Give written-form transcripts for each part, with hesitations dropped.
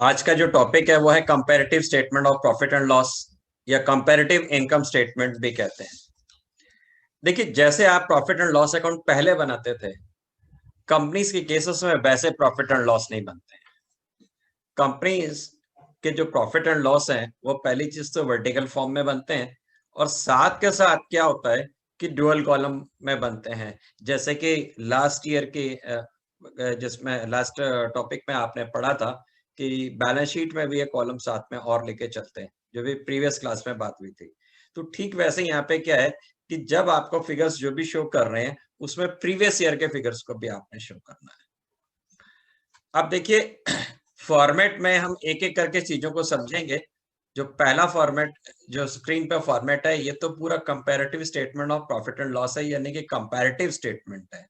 आज का जो टॉपिक है वो है comparative statement of profit and loss या कंपैरेटिव इनकम स्टेटमेंट भी कहते हैं। देखिए, जैसे आप प्रॉफिट एंड लॉस अकाउंट पहले बनाते थे कंपनीज के केसेस में, वैसे प्रॉफिट एंड लॉस नहीं बनते हैं। कंपनीज के जो प्रॉफिट एंड लॉस हैं वो पहली चीज तो वर्टिकल फॉर्म में बनते हैं, और साथ के साथ क्या होता है कि ड्यूअल कॉलम में बनते हैं। जैसे कि लास्ट ईयर की जिसमें लास्ट टॉपिक में आपने पढ़ा था कि बैलेंस शीट में भी ये कॉलम साथ में और लेके चलते हैं, जो भी प्रीवियस क्लास में बात हुई थी। तो ठीक वैसे यहाँ पे क्या है कि जब आपको फिगर्स जो भी शो कर रहे हैं उसमें प्रीवियस ईयर के फिगर्स को भी आपने शो करना है। अब देखिए, फॉर्मेट में हम एक एक करके चीजों को समझेंगे। जो पहला फॉर्मेट जो स्क्रीन पे फॉर्मेट है, ये तो पूरा comparative statement of profit and loss है, यानी कि कंपैरेटिव स्टेटमेंट है।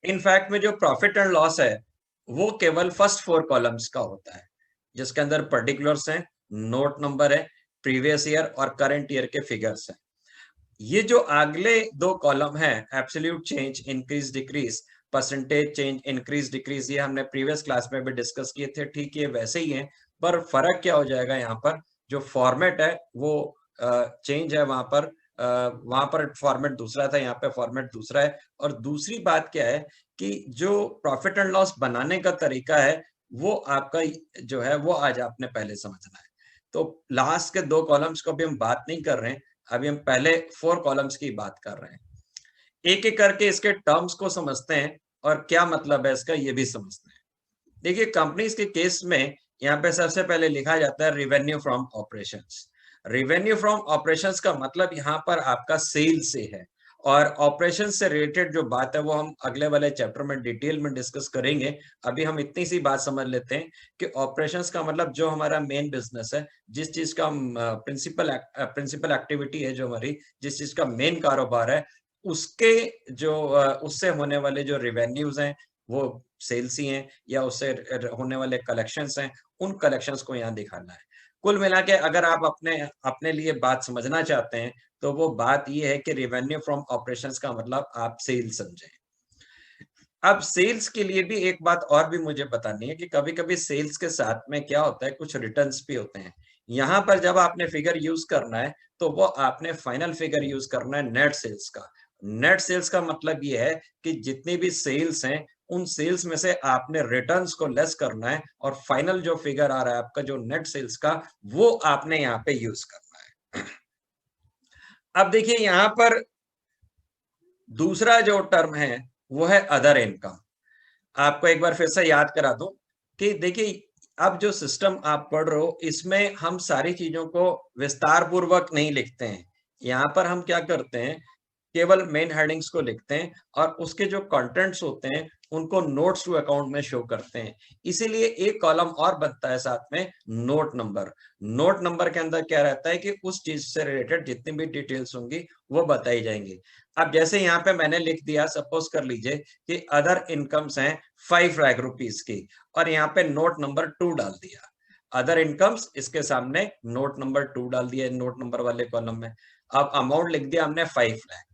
इनफैक्ट में जो प्रॉफिट एंड लॉस है वो केवल फर्स्ट 4 कॉलम्स का होता है, जिसके अंदर पर्टिकुलर्स हैं, नोट नंबर है, प्रीवियस ईयर और करंट ईयर के फिगर्स हैं। ये जो अगले 2 कॉलम है, absolute change, increase decrease, percentage change, increase decrease, ये हमने प्रीवियस क्लास में भी डिस्कस किए थे। ठीक है, वैसे ही है, पर फर्क क्या हो जाएगा यहाँ पर, जो फॉर्मेट है वो चेंज है। वहां पर फॉर्मेट दूसरा था, यहाँ पे फॉर्मेट दूसरा है। और दूसरी बात क्या है कि जो प्रॉफिट एंड लॉस बनाने का तरीका है वो आपका जो है वो आज आपने पहले समझना है। तो लास्ट के 2 कॉलम्स को भी हम बात नहीं कर रहे हैं, अभी हम पहले 4 कॉलम्स की बात कर रहे हैं। एक एक करके इसके टर्म्स को समझते हैं और क्या मतलब है इसका ये भी समझते हैं। देखिए, कंपनीज के केस में यहाँ पे सबसे पहले लिखा जाता है revenue from operations. Revenue from operations का मतलब यहाँ पर आपका सेल से है, और ऑपरेशन से रिलेटेड जो बात है वो हम अगले वाले चैप्टर में डिटेल में डिस्कस करेंगे। अभी हम इतनी सी बात समझ लेते हैं कि ऑपरेशंस का मतलब जो हमारा मेन बिजनेस है, जिस चीज का प्रिंसिपल एक्टिविटी है, जो हमारी जिस चीज का मेन कारोबार है, उसके जो उससे होने वाले जो रिवेन्यूज हैं वो सेल्स ही हैं, या उससे होने वाले कलेक्शंस हैं, उन कलेक्शंस को यहाँ दिखाना है। कुल मिला के अगर आप अपने अपने लिए बात समझना चाहते हैं तो वो बात ये है कि रेवेन्यू फ्रॉम ऑपरेशंस का मतलब आप सेल्स समझें। अब सेल्स के लिए भी एक बात और भी मुझे बतानी है कि कभी-कभी सेल्स के साथ में क्या होता है, कुछ रिटर्न्स भी होते हैं। यहाँ पर जब आपने फिगर यूज करना है तो वो आपने फाइनल फिगर यूज करना है नेट सेल्स का। नेट सेल्स का मतलब ये है कि जितनी भी सेल्स हैं उन सेल्स में से आपने रिटर्न्स को लेस करना है, और फाइनल जो फिगर आ रहा है आपका जो नेट सेल्स का, वो आपने यहाँ पे यूज करना है। अब देखिए, यहाँ पर दूसरा जो टर्म है वो है अदर इनकम। आपको एक बार फिर से याद करा दूं कि देखिए, अब जो सिस्टम आप पढ़ रहे हो इसमें हम सारी चीजों को विस्तार पूर्वक नहीं लिखते हैं। यहाँ पर हम क्या करते हैं, केवल मेन हेडिंग्स को लिखते हैं और उसके जो कंटेंट्स होते हैं उनको नोट्स टू अकाउंट में शो करते हैं। इसीलिए एक कॉलम और बनता है साथ में, नोट नंबर। नोट नंबर के अंदर क्या रहता है कि उस चीज से रिलेटेड जितनी भी डिटेल्स होंगी वो बताई जाएंगी। अब जैसे यहाँ पे मैंने लिख दिया, सपोज कर लीजिए कि अदर इनकम्स हैं 5 लाख रुपीस की, और यहाँ पे नोट नंबर 2 डाल दिया। अदर इनकम्स, इसके सामने नोट नंबर 2 डाल दिया नोट नंबर वाले कॉलम में। अब अमाउंट लिख दिया हमने 5 लाख।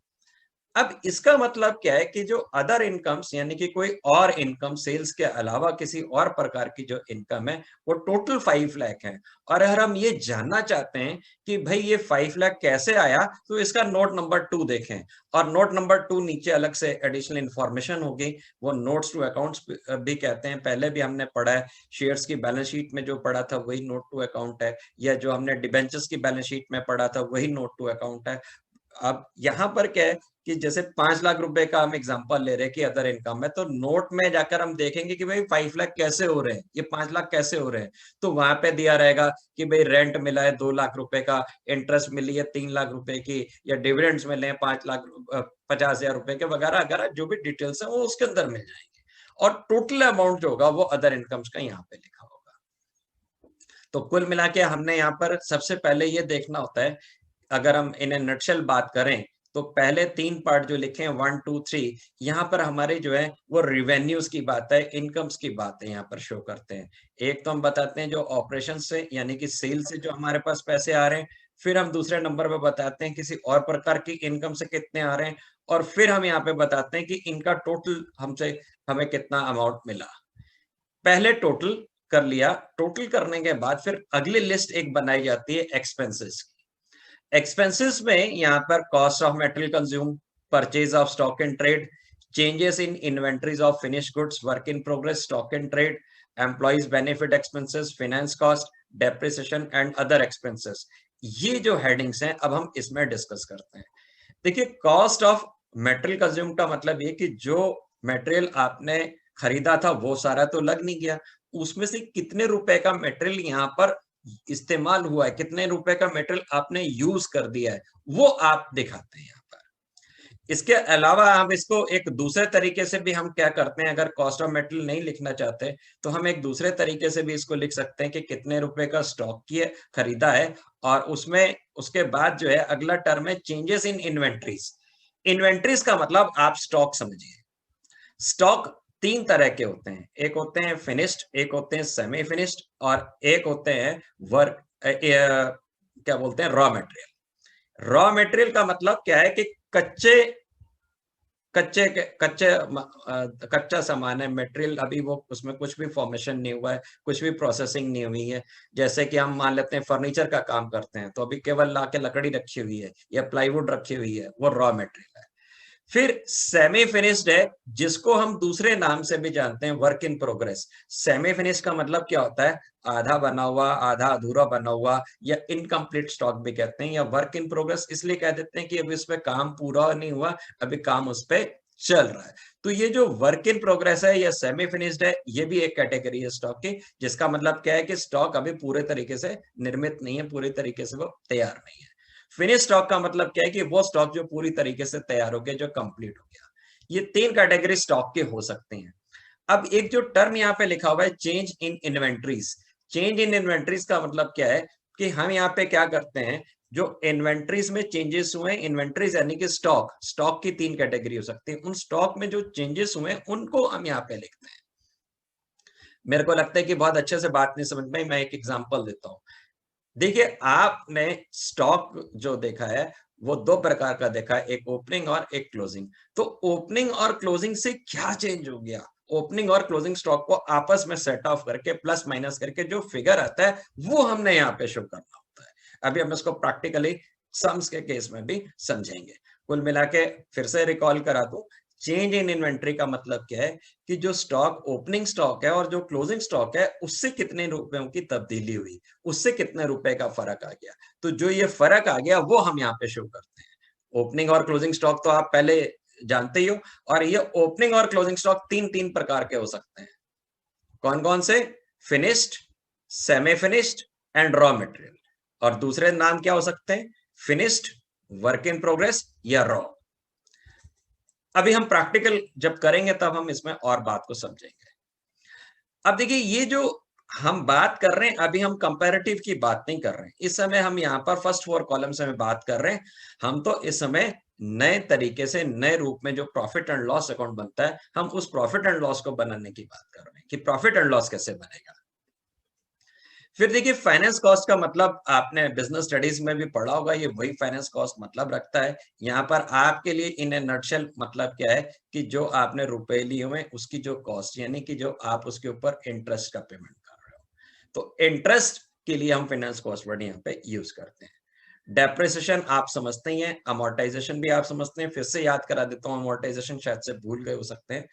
अब इसका मतलब क्या है कि जो अदर इनकम्स यानी कि कोई और इनकम सेल्स के अलावा किसी और प्रकार की जो इनकम है वो टोटल 5 लाख है। और अगर हम ये जानना चाहते हैं कि भाई ये 5 लाख कैसे आया, तो इसका नोट नंबर 2 देखें, और नोट नंबर 2 नीचे अलग से एडिशनल इंफॉर्मेशन होगी, वो नोट्स टू अकाउंट्स भी कहते हैं। पहले भी हमने पढ़ा है, शेयर्स की बैलेंस शीट में जो पढ़ा था वही नोट टू अकाउंट है, या जो हमने डिबेंचर्स की बैलेंस शीट में पढ़ा था वही नोट टू अकाउंट है। अब यहाँ पर क्या है कि जैसे 5 लाख रुपए का हम एग्जांपल ले रहे हैं कि अदर इनकम है, तो नोट में जाकर हम देखेंगे कि भाई 5 लाख कैसे हो रहे हैं, ये 5 लाख कैसे हो रहे हैं। तो वहां पे दिया रहेगा कि भाई रेंट मिला है 2 लाख रुपए का, इंटरेस्ट मिली है 3 लाख रुपए की, या डिविडेंड्स मिले हैं 5 लाख 50,000 रुपए के, वगैरह वगैरह जो भी डिटेल्स है वो उसके अंदर मिल जाएंगे। और टोटल अमाउंट जो होगा वो अदर इनकम्स का यहाँ पे लिखा होगा। तो कुल मिला के हमने यहाँ पर सबसे पहले ये देखना होता है, अगर हम इन्हें नटशेल बात करें तो पहले 3 पार्ट जो लिखे हैं 1 2 3, यहाँ पर हमारे जो है वो रिवेन्यूज की बात है, इनकम्स की बात है, यहाँ पर शो करते हैं। एक तो हम बताते हैं जो ऑपरेशन से यानी कि सेल से जो हमारे पास पैसे आ रहे हैं, फिर हम दूसरे नंबर पे बताते हैं किसी और प्रकार की इनकम से कितने आ रहे हैं, और फिर हम यहाँ पे बताते हैं कि इनका टोटल हमसे हमें कितना अमाउंट मिला। पहले टोटल, कर लिया, टोटल करने के बाद फिर अगली लिस्ट एक बनाई जाती है एक्सपेंसेस की। एक्सपेंसेस में यहाँ पर cost of material consume, purchase of stock in trade, changes in inventories of finish goods, work in progress, stock in trade, employees benefit expenses, finance cost, depreciation and other expenses, ये जो headings हैं अब हम इसमें discuss करते हैं। देखिए, cost of material consume का मतलब ये कि जो मटेरियल आपने खरीदा था वो सारा तो लग नहीं गया, उसमें से कितने रुपए का मटेरियल यहाँ पर इस्तेमाल हुआ है, कितने रुपए का मटेरियल आपने यूज कर दिया है, वो आप दिखाते हैं यहाँ पर। इसके अलावा हम इसको एक दूसरे तरीके से भी हम क्या करते हैं, अगर कॉस्ट ऑफ मटेरियल नहीं लिखना चाहते तो हम एक दूसरे तरीके से भी इसको लिख सकते हैं कि कितने रुपए का स्टॉक किए खरीदा है, और उसमें उसके बाद जो है अगला टर्म है चेंजेस इन इन्वेंट्रीज। इन्वेंट्रीज का मतलब आप स्टॉक समझिए। स्टॉक तीन तरह के होते हैं, एक होते हैं फिनिश्ड, एक होते हैं सेमी फिनिश्ड, और एक होते हैं वर्क क्या बोलते हैं, रॉ मटेरियल। रॉ मटेरियल का मतलब क्या है कि कच्चे कच्चे कच्चे कच्चा सामान है, मटेरियल अभी वो उसमें कुछ भी फॉर्मेशन नहीं हुआ है, कुछ भी प्रोसेसिंग नहीं हुई है। जैसे कि हम मान लेते हैं फर्नीचर का काम करते हैं, तो अभी केवल ला के लकड़ी रखी हुई है या प्लाईवुड रखी हुई है, वो रॉ मटेरियल है। फिर सेमी फिनिश्ड है, जिसको हम दूसरे नाम से भी जानते हैं work in progress. Semi finish का मतलब क्या होता है, आधा बना हुआ, आधा अधूरा बना हुआ, या इनकम्प्लीट स्टॉक भी कहते हैं, या वर्क इन प्रोग्रेस इसलिए कह देते हैं कि अभी उस पर काम पूरा नहीं हुआ, अभी काम उस पर चल रहा है। तो ये जो वर्क इन प्रोग्रेस है या सेमी फिनिश्ड है, ये भी एक कैटेगरी है स्टॉक की, जिसका मतलब क्या है कि स्टॉक अभी पूरे तरीके से निर्मित नहीं है, पूरी तरीके से वो तैयार नहीं है। फिनिश स्टॉक का मतलब क्या है कि वो स्टॉक जो पूरी तरीके से तैयार हो गया, जो कंप्लीट हो गया। ये तीन कैटेगरी स्टॉक के हो सकते हैं। अब एक जो टर्म यहाँ पे लिखा हुआ है change in inventories, change in inventories का मतलब क्या है कि हम यहाँ पे क्या करते हैं, जो इन्वेंट्रीज में चेंजेस हुए, इन्वेंट्रीज यानी कि स्टॉक, स्टॉक की तीन कैटेगरी हो सकती है, उन स्टॉक में जो चेंजेस हुए उनको हम यहाँ पे लिखते हैं। मेरे को लगता है कि बहुत अच्छे से बात नहीं समझ में, मैं एक एग्जांपल देता हूँ। देखिए, आपने स्टॉक जो देखा है वो दो प्रकार का देखा है, एक ओपनिंग और एक क्लोजिंग। तो ओपनिंग और क्लोजिंग से क्या चेंज हो गया, ओपनिंग और क्लोजिंग स्टॉक को आपस में सेट ऑफ करके प्लस माइनस करके जो फिगर आता है वो हमने यहाँ पे शो करना होता है। अभी हम इसको प्रैक्टिकली सम्स के केस में भी समझेंगे। कुल मिला के फिर से रिकॉल करा दूं, चेंज इन इन्वेंट्री का मतलब क्या है कि जो स्टॉक ओपनिंग स्टॉक है और जो क्लोजिंग स्टॉक है उससे कितने रुपयों की तब्दीली हुई, उससे कितने रुपए का फर्क आ गया। तो जो ये फर्क आ गया वो हम यहाँ पे शो करते हैं। ओपनिंग और क्लोजिंग स्टॉक तो आप पहले जानते ही हो, और ये ओपनिंग और क्लोजिंग स्टॉक तीन तीन प्रकार के हो सकते हैं। कौन कौन से, finished, semi finished and raw material. और दूसरे नाम क्या हो सकते हैं, फिनिश्ड, वर्क इन प्रोग्रेस या रॉ। अभी हम प्रैक्टिकल जब करेंगे तब हम इसमें और बात को समझेंगे। अब देखिए, ये जो हम बात कर रहे हैं अभी हम कंपैरेटिव की बात नहीं कर रहे हैं, इस समय हम यहाँ पर फर्स्ट 4 कॉलम से बात कर रहे हैं। हम तो इस समय नए तरीके से, नए रूप में जो प्रॉफिट एंड लॉस अकाउंट बनता है, हम उस प्रॉफिट एंड लॉस को बनाने की बात कर रहे हैं कि प्रॉफिट एंड लॉस कैसे बनेगा। फिर देखिए, फाइनेंस कॉस्ट का मतलब आपने बिजनेस स्टडीज में भी पढ़ा होगा, ये वही फाइनेंस कॉस्ट मतलब रखता है। यहाँ पर आपके लिए इन ए नटशेल मतलब क्या है कि जो आपने रुपए लिए हुए उसकी जो कॉस्ट, यानी कि जो आप उसके ऊपर इंटरेस्ट का पेमेंट कर रहे हो, तो इंटरेस्ट के लिए हम फाइनेंस कॉस्ट वर्ड यहाँ पे यूज करते हैं। डेप्रिसिएशन आप समझते ही हैं, अमोर्टाइजेशन भी आप समझते हैं, फिर से याद करा देता हूँ, अमोर्टाइजेशन शायद से भूल गए हो सकते हैं।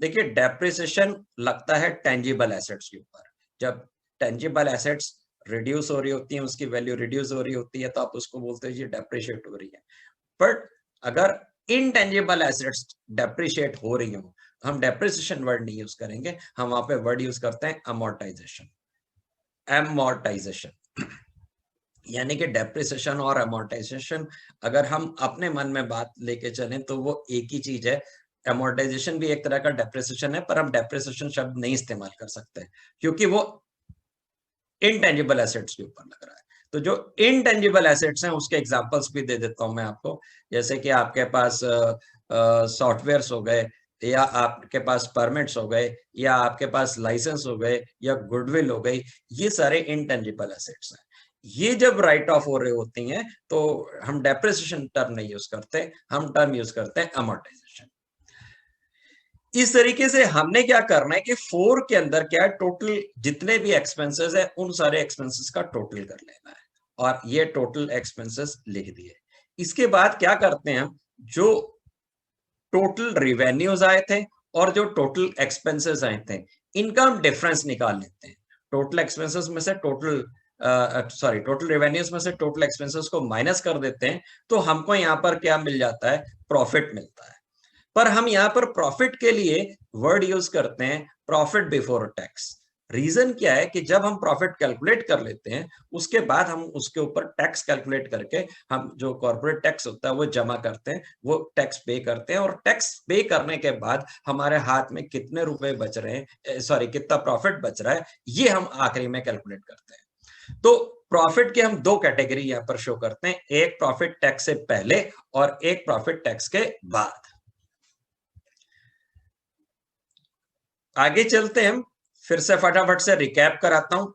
देखिए, डेप्रिसिएशन लगता है टेंजिबल एसेट्स के ऊपर। जब टेंजिबल एसेट्स रिड्यूस हो रही होती है, उसकी वैल्यू रिड्यूस हो रही होती है, तो आप उसको बोलते हैं ये डेप्रिशिएट हो रही है। बट अगर इनटेंजिबल एसेट्स डेप्रिशिएट हो रही हो, हम डेप्रिसिएशन वर्ड नहीं यूज करेंगे, हम वहां पे वर्ड यूज करते हैं अमोर्टाइजेशन। अमोर्टाइजेशन यानी कि डेप्रिसिएशन और अमोर्टाइजेशन अगर हम अपने मन में बात लेके चलें तो वो एक ही चीज है। अमोर्टाइजेशन भी एक तरह का डेप्रिसिएशन है, पर हम डेप्रिसिएशन शब्द नहीं इस्तेमाल कर सकते क्योंकि वो इनटेंजिबल एसेट्स के ऊपर लग रहा है। तो जो इनटेंजिबल एसेट्स हैं उसके एग्जांपल्स भी दे देता हूं मैं आपको। जैसे कि आपके पास सॉफ्टवेयर्स हो गए, या आपके पास परमिट्स हो गए, या आपके पास लाइसेंस हो गए, या गुडविल हो गई, ये सारे इनटेंजिबल एसेट्स हैं। ये जब राइट ऑफ हो रही होती हैं तो हम डेप्रिसिएशन टर्म नहीं यूज करते, हम टर्म यूज करते हैं अमोर्टाइजेशन। इस तरीके से हमने क्या करना है कि 4 के अंदर क्या है, टोटल जितने भी एक्सपेंसेस है उन सारे एक्सपेंसेस का टोटल कर लेना है, और ये टोटल एक्सपेंसेस लिख दिए। इसके बाद क्या करते हैं हम, जो टोटल रिवेन्यूज आए थे और जो टोटल एक्सपेंसेस आए थे, इनका हम डिफरेंस निकाल लेते हैं। टोटल एक्सपेंसेस में से टोटल रिवेन्यूज में से टोटल एक्सपेंसेस को माइनस कर देते हैं, तो हमको यहाँ पर क्या मिल जाता है, प्रॉफिट मिलता है। पर हम यहाँ पर प्रॉफिट के लिए वर्ड यूज करते हैं प्रॉफिट बिफोर टैक्स। रीजन क्या है कि जब हम प्रॉफिट कैलकुलेट कर लेते हैं, उसके बाद हम उसके ऊपर टैक्स कैलकुलेट करके हम जो कॉर्पोरेट टैक्स होता है वो जमा करते हैं, वो टैक्स पे करते हैं, और टैक्स पे करने के बाद हमारे हाथ में कितने रुपए बच रहे हैं, सॉरी कितना प्रॉफिट बच रहा है, ये हम आखिरी में कैलकुलेट करते हैं। तो प्रॉफिट के हम दो कैटेगरी यहाँ पर शो करते हैं, एक प्रॉफिट टैक्स से पहले और एक प्रॉफिट टैक्स के बाद। आगे चलते हैं हम, फिर से फटाफट से रिकैप कराता हूं।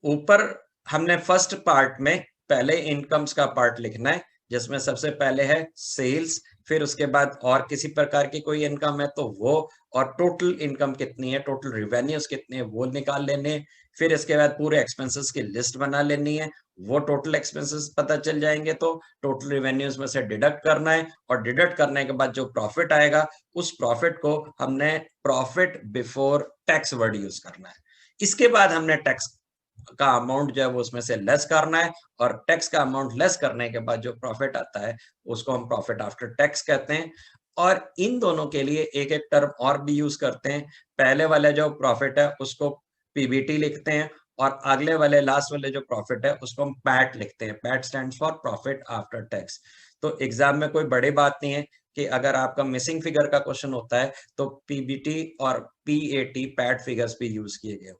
ऊपर हमने फर्स्ट पार्ट में पहले इनकम्स का पार्ट लिखना है, जिसमें सबसे पहले है सेल्स, फिर उसके बाद और किसी प्रकार की कोई इनकम है तो वो, और टोटल इनकम कितनी है, टोटल रिवेन्यूज कितने हैं वो निकाल लेने। फिर इसके बाद पूरे एक्सपेंसेस की लिस्ट बना लेनी है, वो टोटल एक्सपेंसेस पता चल जाएंगे तो टोटल रिवेन्यूज में से डिडक्ट करना है, और डिडक्ट करने के बाद जो प्रॉफिट आएगा उस प्रॉफिट को हमने profit before tax word use करना है। इसके बाद हमने टैक्स का अमाउंट जो है वो उसमें से लेस करना है, और टैक्स का अमाउंट लेस करने के बाद जो प्रॉफिट आता है उसको हम प्रॉफिट आफ्टर टैक्स कहते हैं। और इन दोनों के लिए एक एक टर्म और भी यूज करते हैं। पहले वाले जो प्रॉफिट है उसको पीबीटी लिखते हैं, और अगले वाले लास्ट वाले जो प्रॉफिट है उसको हम पैट लिखते हैं। PAT stands for profit after tax. तो एग्जाम में कोई बड़ी बात नहीं है कि अगर आपका मिसिंग फिगर का क्वेश्चन होता है तो पीबीटी और पीएटी पैट फिगर्स भी यूज किए गए।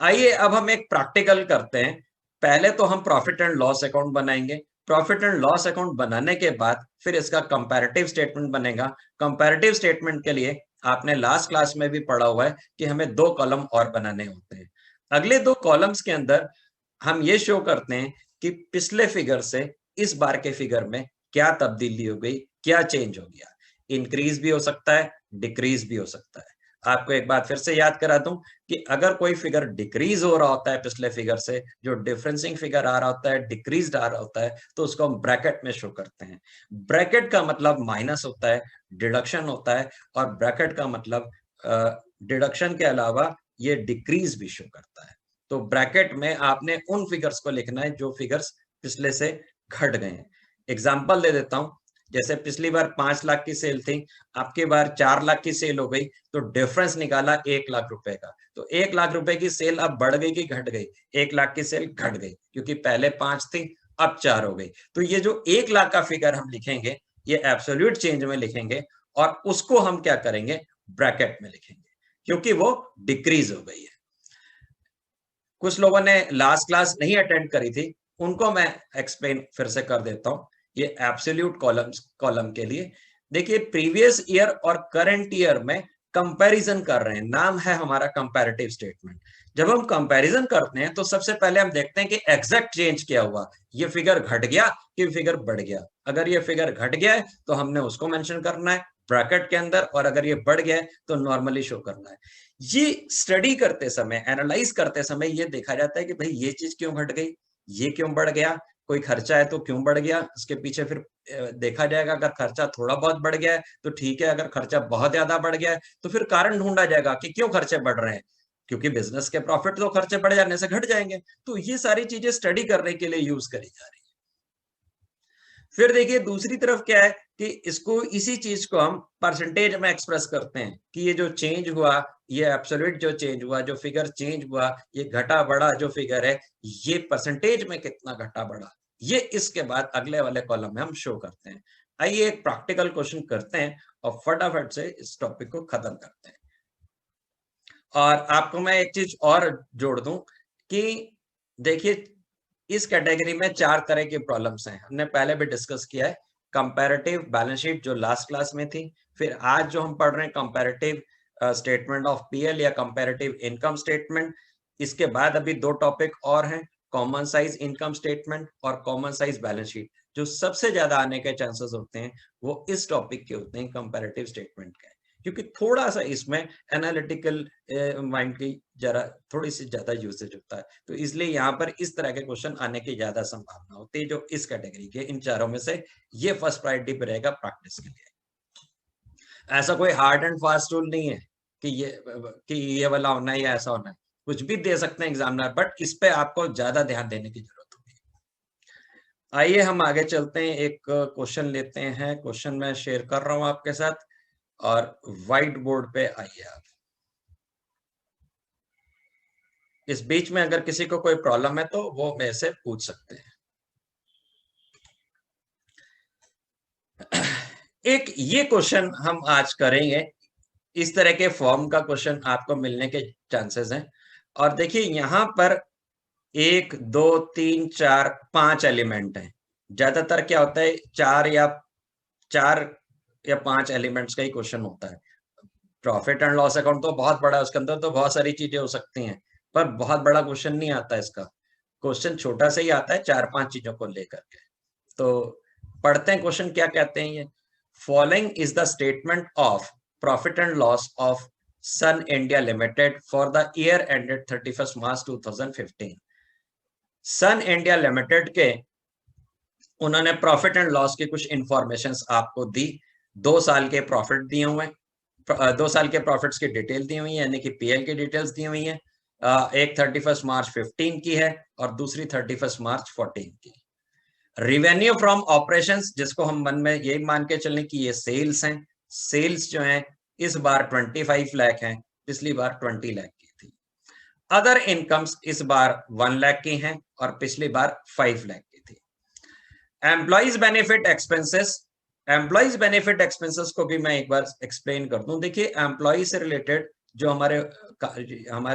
आइए अब हम एक प्रैक्टिकल करते हैं। पहले तो हम प्रॉफिट एंड लॉस अकाउंट बनाएंगे। प्रॉफिट एंड लॉस अकाउंट बनाने के बाद फिर इसका कंपैरेटिव स्टेटमेंट बनेगा। कंपैरेटिव स्टेटमेंट के लिए आपने लास्ट क्लास में भी पढ़ा हुआ है कि हमें दो कॉलम और बनाने होते हैं। अगले दो कॉलम्स के अंदर हम ये शो करते हैं कि पिछले फिगर से इस बार के फिगर में क्या तब्दीली हो गई, क्या चेंज हो गया। इंक्रीज भी हो सकता है, डिक्रीज भी हो सकता है। आपको एक बात फिर से याद करा दूं कि अगर कोई फिगर डिक्रीज हो रहा होता है पिछले फिगर से, जो डिफरेंसिंग फिगर आ रहा होता है, डिक्रीज आ रहा होता है, तो उसको हम ब्रैकेट में शो करते हैं। ब्रैकेट का मतलब माइनस होता है, डिडक्शन होता है, और ब्रैकेट का मतलब डिडक्शन के अलावा ये डिक्रीज भी शो करता है। तो ब्रैकेट में आपने उन फिगर्स को लिखना है जो फिगर्स पिछले से घट गए हैं। एग्जाम्पल दे देता हूं, जैसे पिछली बार 5 लाख की सेल थी, आपकी बार 4 लाख की सेल हो गई, तो डिफरेंस निकाला 1 लाख रुपए का। तो 1 लाख रुपए की सेल अब बढ़ गई कि घट गई? 1 लाख की सेल घट गई, क्योंकि पहले 5 थी अब 4 हो गई। तो ये जो 1 लाख का फिगर हम लिखेंगे ये एब्सोल्यूट चेंज में लिखेंगे, और उसको हम क्या करेंगे, ब्रैकेट में लिखेंगे, क्योंकि वो डिक्रीज हो गई है। कुछ लोगों ने लास्ट क्लास नहीं अटेंड करी थी, उनको मैं एक्सप्लेन फिर से कर देता हूं। ये एब्सोल्यूट कॉलम के लिए देखिए, प्रीवियस ईयर और करंट ईयर में कंपैरिजन कर रहे हैं, नाम है हमारा कंपैरेटिव स्टेटमेंट। जब हम कंपैरिजन करते हैं तो सबसे पहले हम देखते हैं कि एग्जैक्ट चेंज क्या हुआ, ये फिगर घट गया कि फिगर बढ़ गया। अगर ये फिगर घट गया है तो हमने उसको मेंशन करना है ब्रैकेट के अंदर, और अगर ये बढ़ गया है तो नॉर्मली शो करना है। ये स्टडी करते समय, एनालाइज करते समय ये देखा जाता है कि भाई ये चीज क्यों घट गई, ये क्यों बढ़ गया, कोई खर्चा है तो क्यों बढ़ गया, उसके पीछे फिर देखा जाएगा। अगर खर्चा थोड़ा बहुत बढ़ गया है तो ठीक है, अगर खर्चा बहुत ज्यादा बढ़ गया है तो फिर कारण ढूंढा जाएगा कि क्यों खर्चे बढ़ रहे हैं, क्योंकि बिजनेस के प्रॉफिट तो खर्चे बढ़ जाने से घट जाएंगे। तो ये सारी चीजें स्टडी करने के लिए यूज करी जा रही है। फिर देखिए दूसरी तरफ क्या है कि इसको, इसी चीज को हम परसेंटेज में एक्सप्रेस करते हैं कि ये जो चेंज हुआ, ये एब्सोल्यूट जो चेंज हुआ, जो फिगर चेंज हुआ, ये घटा बढ़ा जो फिगर है, ये परसेंटेज में कितना घटा बढ़ा, ये इसके बाद अगले वाले कॉलम में हम शो करते हैं। आइए एक प्रैक्टिकल क्वेश्चन करते हैं और फटाफट से इस टॉपिक को खत्म करते हैं। और आपको मैं एक चीज और जोड़ दूं कि देखिए, इस कैटेगरी में 4 तरह की प्रॉब्लम्स हैं, हमने पहले भी डिस्कस किया है। कंपैरेटिव बैलेंस शीट जो लास्ट क्लास में थी, फिर आज जो हम पढ़ रहे हैं कंपैरेटिव स्टेटमेंट ऑफ पीएल या कंपैरेटिव इनकम स्टेटमेंट। इसके बाद अभी 2 टॉपिक और हैं, कॉमन साइज इनकम स्टेटमेंट और कॉमन साइज बैलेंस शीट, जो सबसे ज्यादा आने के चांसेस होते हैं वो इस टॉपिक के होते हैं, कंपैरेटिव स्टेटमेंट के, क्योंकि थोड़ा सा इसमें एनालिटिकल माइंड की जरा थोड़ी सी ज्यादा यूसेज होता है, तो इसलिए यहाँ पर इस तरह के क्वेश्चन आने की ज्यादा संभावना होती है जो इस कैटेगरी के, इन चारों में से ये फर्स्ट प्रायोरिटी पे रहेगा प्रैक्टिस के लिए। ऐसा कोई हार्ड एंड फास्ट रूल नहीं है कि ये वाला होना है या ऐसा होना है, कुछ भी दे सकते हैं एग्जामिनर, बट इस पे आपको ज्यादा ध्यान देने की जरूरत होगी। आइए हम आगे चलते हैं, एक क्वेश्चन लेते हैं। क्वेश्चन मैं शेयर कर रहा हूं आपके साथ, और व्हाइट बोर्ड पे आइए आप। इस बीच में अगर किसी को कोई प्रॉब्लम है तो वो मेरे से पूछ सकते हैं। एक ये क्वेश्चन हम आज करेंगे, इस तरह के फॉर्म का क्वेश्चन आपको मिलने के चांसेस हैं। और देखिए यहाँ पर 1 2 3 4 5 एलिमेंट हैं। ज्यादातर क्या होता है, 4 या 5 एलिमेंट्स का ही क्वेश्चन होता है। प्रॉफिट एंड लॉस अकाउंट तो बहुत बड़ा है, उसके अंदर तो बहुत सारी चीजें हो सकती हैं, पर बहुत बड़ा क्वेश्चन नहीं आता इसका। क्वेश्चन छोटा सा ही आता है, 4-5 चीजों को लेकर के। तो पढ़ते हैं क्वेश्चन क्या कहते हैं ये। Following is the statement of profit and loss of Sun India Limited for the year ended 31 March 2015। Sun India Limited के उन्होंने प्रॉफिट एंड लॉस की कुछ इंफॉर्मेशंस आपको दी। 2 साल के प्रॉफिट दिए हुए हैं, 2 साल के प्रॉफिट्स की डिटेल दी हुई है, यानी कि पीएल की डिटेल्स दी हुई है। एक 31 मार्च 15 की है और दूसरी 31 मार्च 14 की। रिवेन्यू फ्रॉम ऑपरेशंस, जिसको हम मन में यही मान के चलें कि ये सेल्स हैं। सेल्स जो हैं इस बार 25 लाख हैं, पिछली बार 20 लाख की थी। अदर इनकम्स इस बार 1 लाख की हैं और पिछली बार 5 लाख की थी। Employees benefit expenses, employees benefit expenses को भी मैं एक बार एक्सप्लेन कर दूं। देखिए एम्प्लॉय से रिलेटेड जो हमारे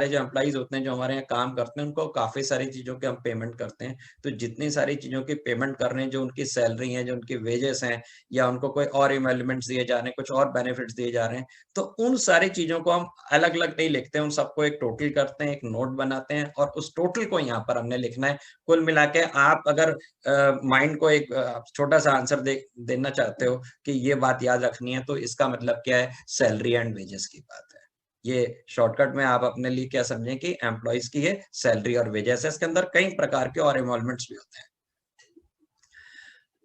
जो एम्प्लॉइज होते हैं, जो हमारे यहाँ काम करते हैं, उनको काफी सारी चीजों के हम पेमेंट करते हैं। तो जितनी सारी चीजों की पेमेंट कर रहे हैं, जो उनकी सैलरी है, जो उनकी वेजेस हैं, या उनको कोई और इमेलमेंट्स दिए जा रहे हैं, कुछ और बेनिफिट्स दिए जा रहे हैं, तो उन सारी चीजों को हम अलग अलग नहीं लिखते हैं, उन सबको एक टोटल करते हैं, एक नोट बनाते हैं, और उस टोटल को यहाँ पर हमने लिखना है। कुल मिला के आप अगर माइंड को एक छोटा सा आंसर देना चाहते हो कि ये बात याद रखनी है, तो इसका मतलब क्या है, सैलरी एंड वेजेस की बात है। ये शॉर्टकट में आप अपने लिए क्या समझें कि एम्प्लॉइज की है सैलरी और वेजेस है, इसके अंदर कई प्रकार के और इन्वॉल्वमेंट्स भी होते हैं।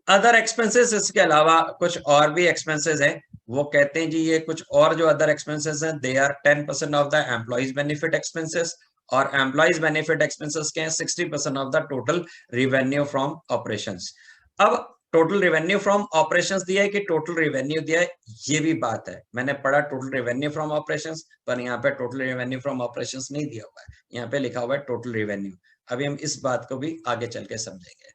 अदर एक्सपेंसेस, इसके अलावा कुछ और भी एक्सपेंसेस हैं। वो कहते हैं जी ये कुछ और जो अदर एक्सपेंसेस हैं, they are 10% of the employees benefit expenses, और एम्प्लॉइज बेनिफिट एक्सपेंसेस के हैं 60% of the total revenue from operations. अब टोटल रेवेन्यू फ्रॉम ऑपरेशंस दिया है कि टोटल रेवेन्यू दिया है, ये भी बात है। मैंने पढ़ा टोटल रेवेन्यू फ्रॉम ऑपरेशंस, पर यहाँ पे टोटल रेवेन्यू फ्रॉम ऑपरेशंस नहीं दिया हुआ है, यहाँ पे लिखा हुआ है टोटल रेवेन्यू। अभी हम इस बात को भी आगे चल के समझेंगे।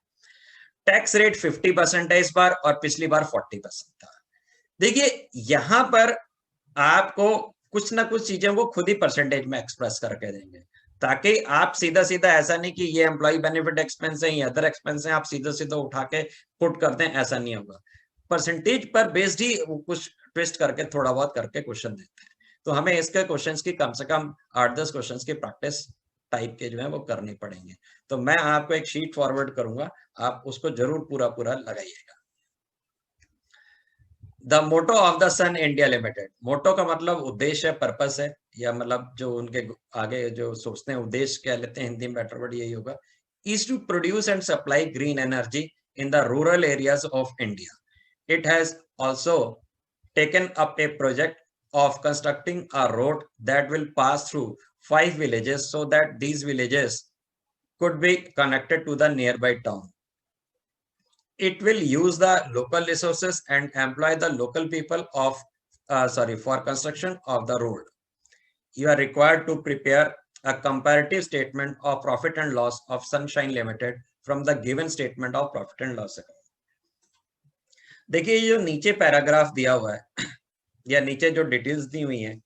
टैक्स रेट 50% है इस बार, और पिछली बार 40% था। देखिए यहाँ पर आपको कुछ ना कुछ चीजें वो खुद ही परसेंटेज में एक्सप्रेस करके देंगे, ताकि आप सीधा सीधा ऐसा नहीं कि ये एम्प्लॉय बेनिफिट एक्सपेंस है, ये अदर एक्सपेंस है, आप सीधा सीधा उठा के पुट कर दें, ऐसा नहीं होगा। परसेंटेज पर बेस्ड ही कुछ ट्विस्ट करके थोड़ा बहुत करके क्वेश्चन देते हैं। तो हमें इसके क्वेश्चंस की कम से कम 8-10 क्वेश्चंस की प्रैक्टिस टाइप के जो है वो करनी पड़ेंगे। तो मैं आपको एक शीट फॉरवर्ड करूंगा, आप उसको जरूर पूरा पूरा लगाइएगा। The motto of the Sun India Limited, motto का मतलब उद्देश्य है, पर्पस है, या मतलब जो उनके आगे जो सोचते हैं उद्देश्य क्या लेते हैं, हिंदी में बेटर वर्ड यही होगा, is to produce and supply green energy in the rural areas of India. It has also taken up a project of constructing a road that will pass through 5 villages so that these villages could be connected to the nearby town. It will use the local resources and employ the local people of for construction of the road. You are required to prepare a comparative statement of profit and loss of Sunshine Limited from the given statement of profit and loss account. देखिए ये जो नीचे paragraph दिया हुआ है या नीचे जो डिटेल्स दी हुई हैं,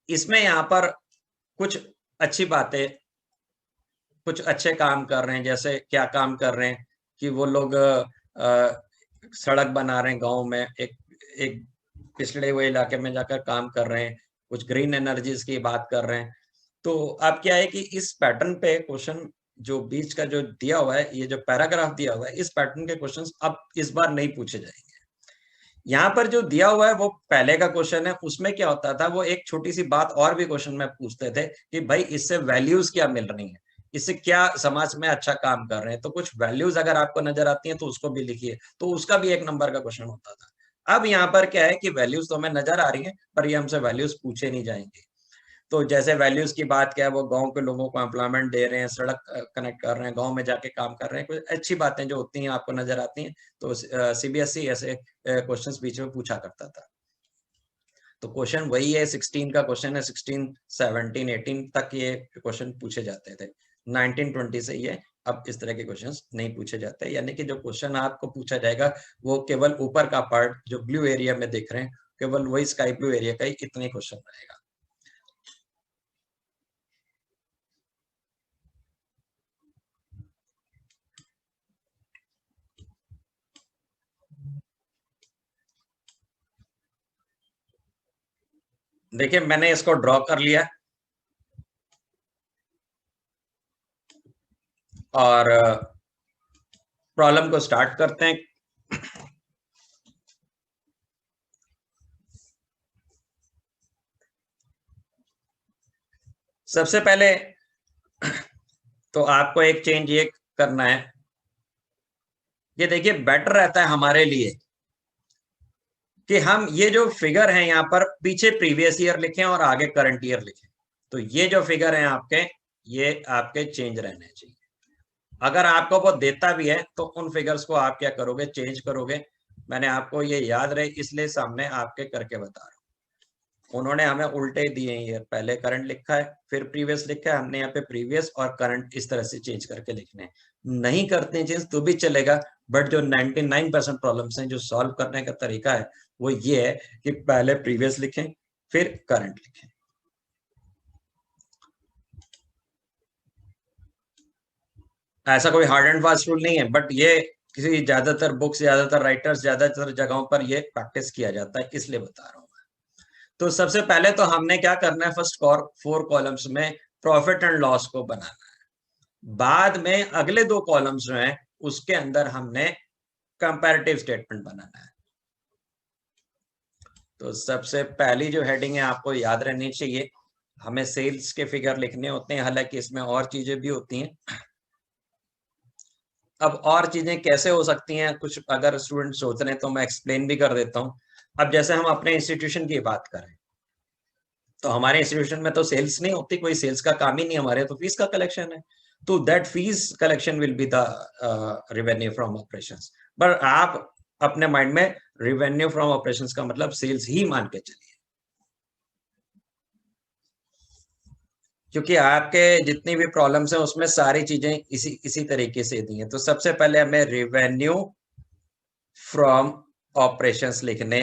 इसमें यहाँ पर कुछ अच्छी बातें, कुछ अच्छे काम कर रहे हैं। जैसे क्या काम कर रहे हैं कि वो लोग सड़क बना रहे हैं गांव में, एक पिछड़े हुए इलाके में जाकर काम कर रहे हैं, कुछ ग्रीन एनर्जीज की बात कर रहे हैं। तो अब क्या है कि इस पैटर्न पे क्वेश्चन जो बीच का जो दिया हुआ है, ये जो पैराग्राफ दिया हुआ है, इस पैटर्न के क्वेश्चंस अब इस बार नहीं पूछे जाएंगे। यहाँ पर जो दिया हुआ है वो पहले का क्वेश्चन है, उसमें क्या होता था, वो एक छोटी सी बात और भी क्वेश्चन में पूछते थे कि भाई इससे वैल्यूज क्या मिल रही हैं, इससे क्या समाज में अच्छा काम कर रहे हैं, तो कुछ वैल्यूज अगर आपको नजर आती हैं तो उसको भी लिखिए, तो उसका भी 1 नंबर का क्वेश्चन होता था। अब यहाँ पर क्या है कि वैल्यूज तो हमें नजर आ रही है, पर ये हमसे वैल्यूज पूछे नहीं जाएंगे। तो जैसे वैल्यूज की बात क्या है, वो गांव के लोगों को एम्प्लॉयमेंट दे रहे हैं, सड़क कनेक्ट कर रहे हैं, गांव में जाके काम कर रहे हैं, कुछ अच्छी बातें जो होती हैं आपको नजर आती हैं, तो सीबीएसई ऐसे क्वेश्चंस बीच में पूछा करता था। तो क्वेश्चन वही है, 16 का क्वेश्चन है, 16, 17, 18 तक ये क्वेश्चन पूछे जाते थे। 19, 20 से ये अब इस तरह के क्वेश्चंस नहीं पूछे जाते, यानी कि जो क्वेश्चन आपको पूछा जाएगा वो केवल ऊपर का पार्ट जो ब्लू एरिया में दिख रहे हैं, केवल वही स्काई ब्लू एरिया का ही इतने क्वेश्चन रहेगा। देखिए मैंने इसको ड्रॉ कर लिया और प्रॉब्लम को स्टार्ट करते हैं। सबसे पहले तो आपको एक चेंज ये करना है, ये देखिए बेटर रहता है हमारे लिए कि हम ये जो फिगर है यहाँ पर पीछे प्रीवियस ईयर लिखें और आगे करंट ईयर लिखें। तो ये जो फिगर है आपके, ये आपके चेंज रहने चाहिए। अगर आपको वो देता भी है तो उन फिगर्स को आप क्या करोगे, चेंज करोगे। मैंने आपको ये याद रहे इसलिए सामने आपके करके बता रहा हूँ। उन्होंने हमें उल्टे दिए हैं, पहले करंट लिखा है फिर प्रीवियस लिखा है, हमने यहाँ पे प्रीवियस और करंट इस तरह से चेंज करके लिखने हैं। नहीं करते हैं चेंज तो भी चलेगा, बट जो 99% प्रॉब्लम्स हैं जो सॉल्व करने का तरीका है वो ये है कि पहले प्रीवियस लिखें फिर करंट लिखें। ऐसा कोई हार्ड एंड फास्ट रूल नहीं है, बट ये किसी ज्यादातर बुक्स, ज्यादातर राइटर्स, ज्यादातर जगहों पर ये प्रैक्टिस किया जाता है, इसलिए बता रहा हूँ। तो सबसे पहले तो हमने क्या करना है, फर्स्ट 4 कॉलम्स में प्रॉफिट एंड लॉस को बनाना है। बाद में अगले 2 कॉलम्स जो हैं उसके अंदर हमने कंपैरेटिव स्टेटमेंट बनाना है। तो सबसे पहली जो हेडिंग है आपको याद रहनी चाहिए, हमें सेल्स के फिगर लिखने होते हैं, हालांकि इसमें और चीजें भी होती हैं। अब और चीजें कैसे हो सकती हैं, कुछ अगर स्टूडेंट सोच रहे हैं तो मैं एक्सप्लेन भी कर देता हूँ। अब जैसे हम अपने इंस्टीट्यूशन की बात करें तो हमारे इंस्टीट्यूशन में तो सेल्स नहीं होती, कोई सेल्स का काम ही नहीं हमारे, तो फीस का कलेक्शन है। तो that fees collection will be the revenue from operations. पर आप अपने माइंड में रेवेन्यू फ्रॉम ऑपरेशंस का मतलब सेल्स ही मान के चलिए, क्योंकि आपके जितनी भी प्रॉब्लम्स हैं उसमें सारी चीजें इसी इसी तरीके से दी हैं। तो सबसे पहले हमें रेवेन्यू फ्रॉम ऑपरेशंस लिखने,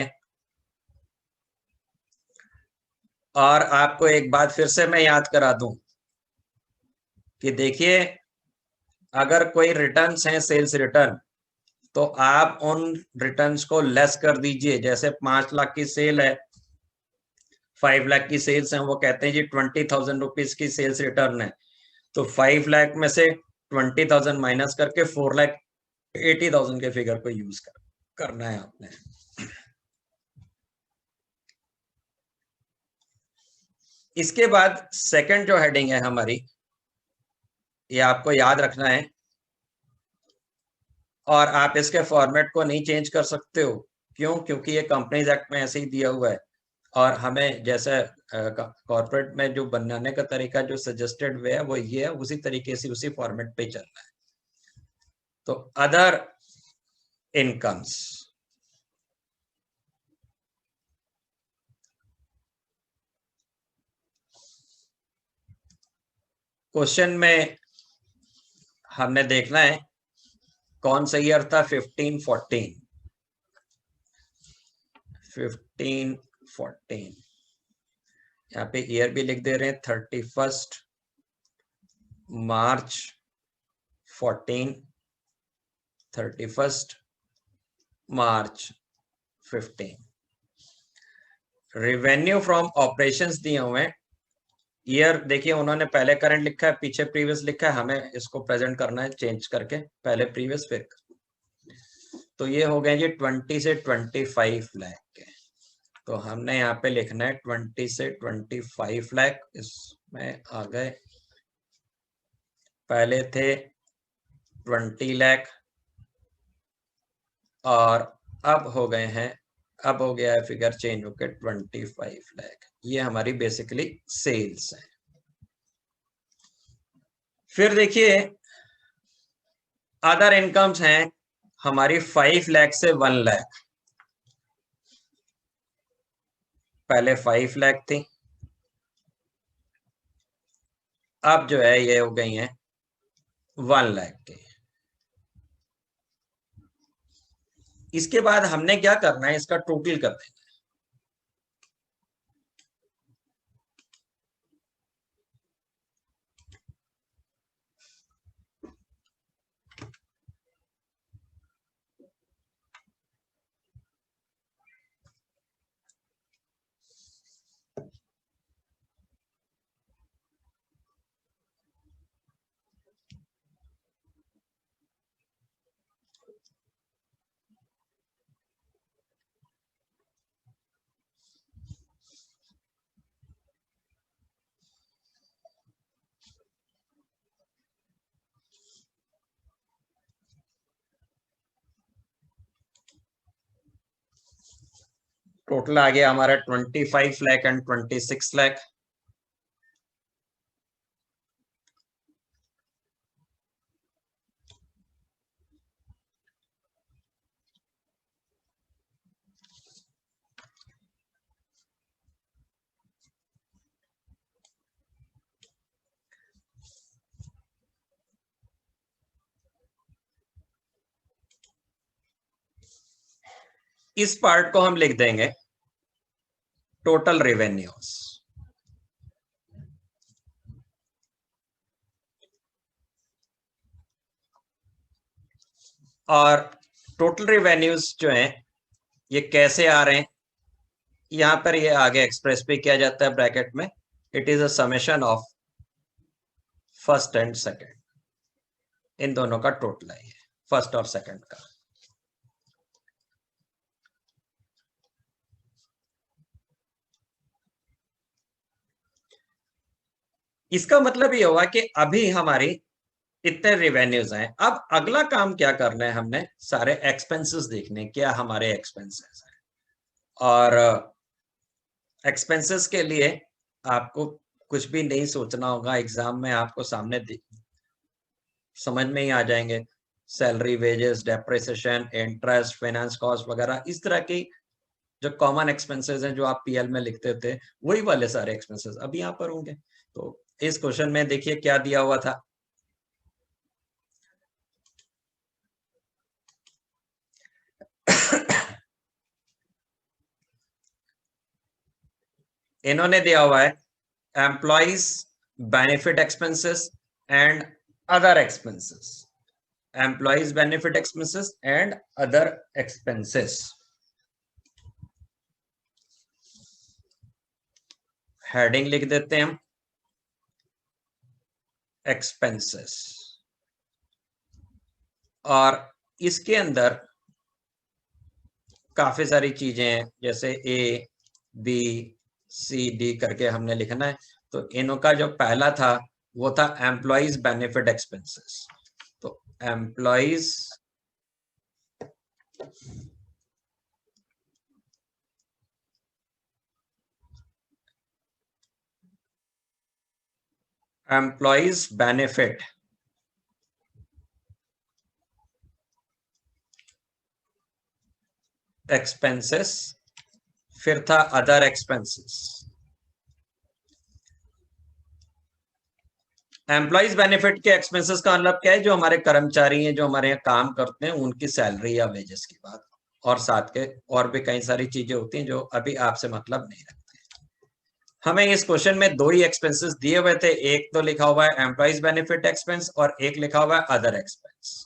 और आपको एक बात फिर से मैं याद करा दूं कि देखिए अगर कोई रिटर्न्स हैं सेल्स रिटर्न, तो आप उन रिटर्न्स को लेस कर दीजिए। जैसे 5 लाख की सेल है, 5 लाख की सेल्स है, वो कहते हैं जी 20,000 रुपीज की सेल्स रिटर्न है, तो 5 लाख में से 20,000 माइनस करके 4,80,000 के फिगर को यूज करना है आपने। इसके बाद सेकंड जो हेडिंग है हमारी, ये आपको याद रखना है, और आप इसके फॉर्मेट को नहीं चेंज कर सकते हो। क्यों? क्योंकि ये कंपनीज एक्ट में ऐसे ही दिया हुआ है, और हमें जैसे कॉर्पोरेट में जो बनाने का तरीका जो सजेस्टेड वे है वो ये है, उसी तरीके से उसी फॉर्मेट पे चलना है। तो अदर इनकम्स, क्वेश्चन में हमने देखना है कौन सा ईयर था, 1514, 1514। यहाँ पे ईयर भी लिख दे रहे हैं, 31 मार्च 14, 31 मार्च 15। रेवेन्यू फ्रॉम ऑपरेशंस दिए हुए हैं ईयर देखिए उन्होंने पहले करंट लिखा है, पीछे प्रीवियस लिखा है, हमें इसको प्रेजेंट करना है चेंज करके, पहले प्रीवियस फिर। तो ये हो गए जी 20 से 25 लाख के। तो हमने यहाँ पे लिखना है 20 से 25 लाख, इसमें आ गए, पहले थे 20 लाख और अब हो गए हैं, अब हो गया है फिगर चेंज होकर 25 लाख। ये हमारी बेसिकली सेल्स है। फिर देखिए अदर इनकम्स हैं हमारी 5 लाख से 1 लाख। पहले 5 लाख थी, अब जो है ये हो गई हैं 1 लाख के। इसके बाद हमने क्या करना है, इसका टोटल कर देना। टोटल आ गया हमारा 25 लाख एंड 26 लाख। इस पार्ट को हम लिख देंगे टोटल रेवेन्यूज। और टोटल रेवेन्यूज जो हैं ये कैसे आ रहे हैं, यहां पर ये आगे एक्सप्रेस भी किया जाता है ब्रैकेट में, it is a summation of first and second, इन दोनों का टोटल है ये, फर्स्ट और सेकंड का। इसका मतलब ये हुआ कि अभी हमारी इतने रेवेन्यूज हैं। अब अगला काम क्या करना है, हमने सारे एक्सपेंसेस देखने, क्या हमारे एक्सपेंसेस हैं। और एक्सपेंसेस के लिए आपको कुछ भी नहीं सोचना होगा, एग्जाम में आपको सामने समझ में ही आ जाएंगे। Salary, wages, depreciation, interest, finance cost वगैरह, इस तरह की जो कॉमन एक्सपेंसेस हैं जो आप पीएल में लिखते थे, वही वाले सारे एक्सपेंसेस अब यहाँ पर होंगे। तो इस क्वेश्चन में देखिए क्या दिया हुआ था, इन्होंने दिया हुआ है employees benefit expenses and other expenses, employees benefit expenses and other expenses. Heading लिख देते हैं हम एक्सपेंसेस, और इसके अंदर काफी सारी चीजें हैं, जैसे ए बी सी डी करके हमने लिखना है। तो इनका जो पहला था वो था एम्प्लॉइज बेनिफिट एक्सपेंसेस। तो एम्प्लॉइज बेनिफिट एक्सपेंसेस, फिर था अदर एक्सपेंसेस। एम्प्लॉइज बेनिफिट के एक्सपेंसेस का मतलब क्या है, जो हमारे कर्मचारी हैं जो हमारे यहाँ काम करते हैं उनकी सैलरी या वेजेस की बात, और साथ के और भी कई सारी चीजें होती हैं जो अभी आपसे मतलब नहीं रखते। हमें इस क्वेश्चन में दो ही एक्सपेंसेस दिए हुए थे, एक तो लिखा हुआ है एम्प्लॉइज बेनिफिट एक्सपेंस और एक लिखा हुआ है अदर एक्सपेंस।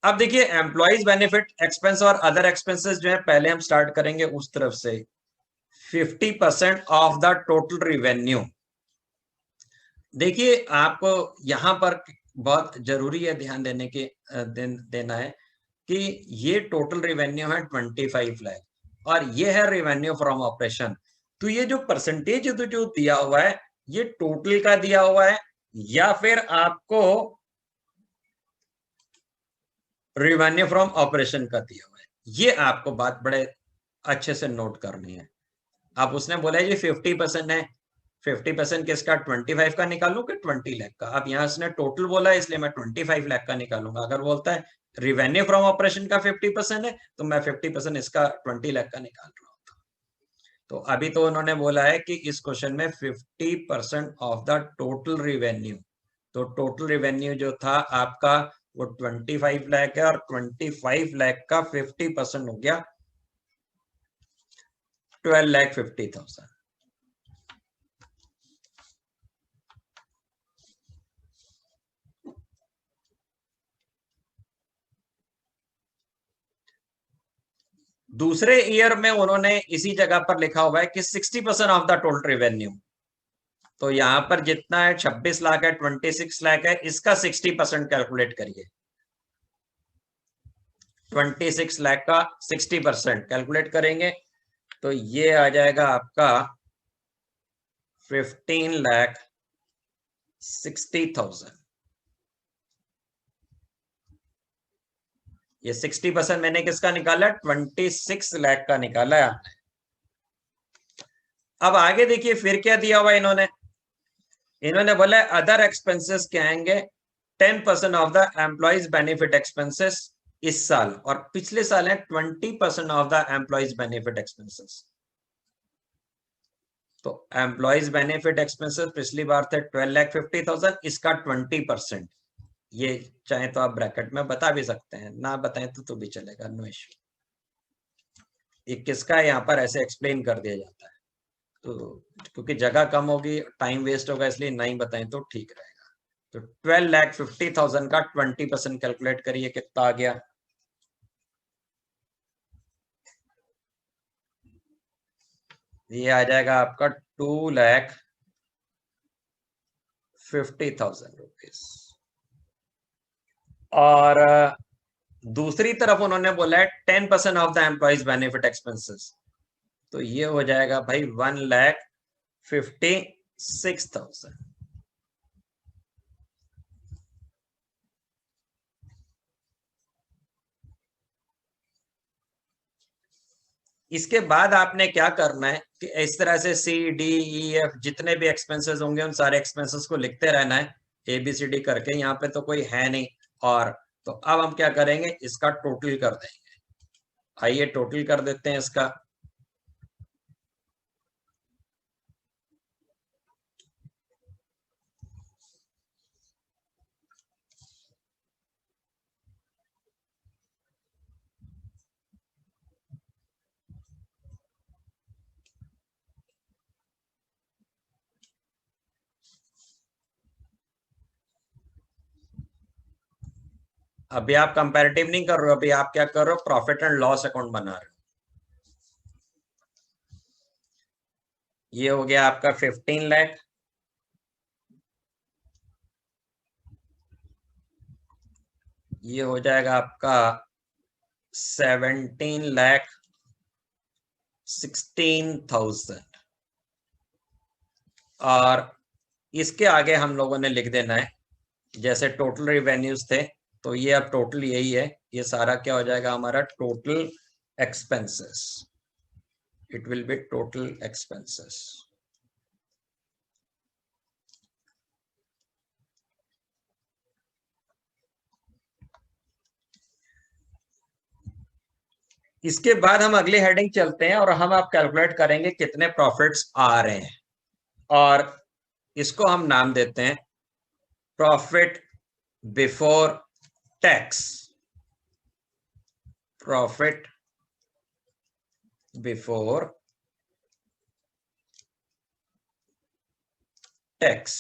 अब देखिए एम्प्लॉइज बेनिफिट एक्सपेंस और अदर एक्सपेंसेस जो है, पहले हम स्टार्ट करेंगे उस तरफ से 50% ऑफ द टोटल रिवेन्यू। देखिए आपको यहां पर बहुत जरूरी है ध्यान देने के देना है कि ये टोटल रिवेन्यू है 25 लाख और ये है रिवेन्यू फ्रॉम ऑपरेशन। तो ये जो परसेंटेज जो दिया हुआ है ये टोटल का दिया हुआ है या फिर आपको रिवेन्यू फ्रॉम ऑपरेशन का दिया हुआ है, ये आपको बात बड़े अच्छे से नोट करनी है। अब उसने बोला है जी 50% है, 50% किसका, 25 का निकालूं कि 20 लाख का। अब यहाँ उसने टोटल बोला है इसलिए मैं 25 लाख का निकालूंगा। अगर बोलता है रिवेन्यू फ्रॉम ऑपरेशन का 50% है तो मैं 50% इसका 20 लाख का निकाल रहा हूँ। तो अभी तो उन्होंने बोला है कि इस क्वेश्चन में 50% ऑफ द टोटल रिवेन्यू, तो टोटल रिवेन्यू जो था आपका वो 25 लाख है और 25 लाख का 50% हो गया 12,50,000। दूसरे ईयर में उन्होंने इसी जगह पर लिखा हुआ है कि 60% ऑफ द टोटल रिवेन्यू। तो यहां पर जितना है 26 लाख है, 26 लाख है, इसका 60% कैलकुलेट करिए। 26 लाख का 60% कैलकुलेट करेंगे तो ये आ जाएगा आपका 15,60,000। ये 60% मैंने किसका निकाला, 26 लाख का निकाला है आपने। अब आगे देखिए फिर क्या दिया हुआ इन्होंने बोला अदर एक्सपेंसेस क्या आएंगे, 10% of the employees benefit expenses इस साल, और पिछले साल है 20% of the employees benefit expenses. तो एम्प्लॉइज बेनिफिट एक्सपेंसेस पिछली बार थे 12,50,000, इसका 20%। ये चाहे तो आप ब्रैकेट में बता भी सकते हैं, ना बताएं तो भी चलेगा, नो इश्यू। ये किसका यहाँ पर ऐसे एक्सप्लेन कर दिया जाता है, तो क्योंकि जगह कम होगी टाइम वेस्ट होगा इसलिए नहीं बताएं तो ठीक रहेगा। तो 12,50,000 का 20% कैलकुलेट करिए कितना आ गया, ये आ जाएगा आपका 2,50,000 रुपीज। और दूसरी तरफ उन्होंने बोला है 10% of the employees benefit expenses, तो ये हो जाएगा भाई 1,56,000। इसके बाद आपने क्या करना है कि इस तरह से सी डी ई एफ जितने भी एक्सपेंसेस होंगे उन सारे एक्सपेंसेस को लिखते रहना है ए बी सी डी करके। यहाँ पे तो कोई है नहीं, और तो अब हम क्या करेंगे, इसका टोटल कर देंगे। आइए टोटल कर देते हैं इसका। अभी आप कंपैरेटिव नहीं कर रहे हो, अभी आप क्या कर रहे हो, प्रॉफिट एंड लॉस अकाउंट बना रहे हो। ये हो गया आपका 15 लाख, ये हो जाएगा आपका 17,16,000, और इसके आगे हम लोगों ने लिख देना है जैसे टोटल रिवेन्यूज थे, तो ये अब टोटल यही है, ये सारा क्या हो जाएगा हमारा total expenses, it will be total expenses. इसके बाद हम अगली हेडिंग चलते हैं और हम आप कैलकुलेट करेंगे कितने प्रॉफिट्स आ रहे हैं, और इसको हम नाम देते हैं profit before tax. Profit before tax.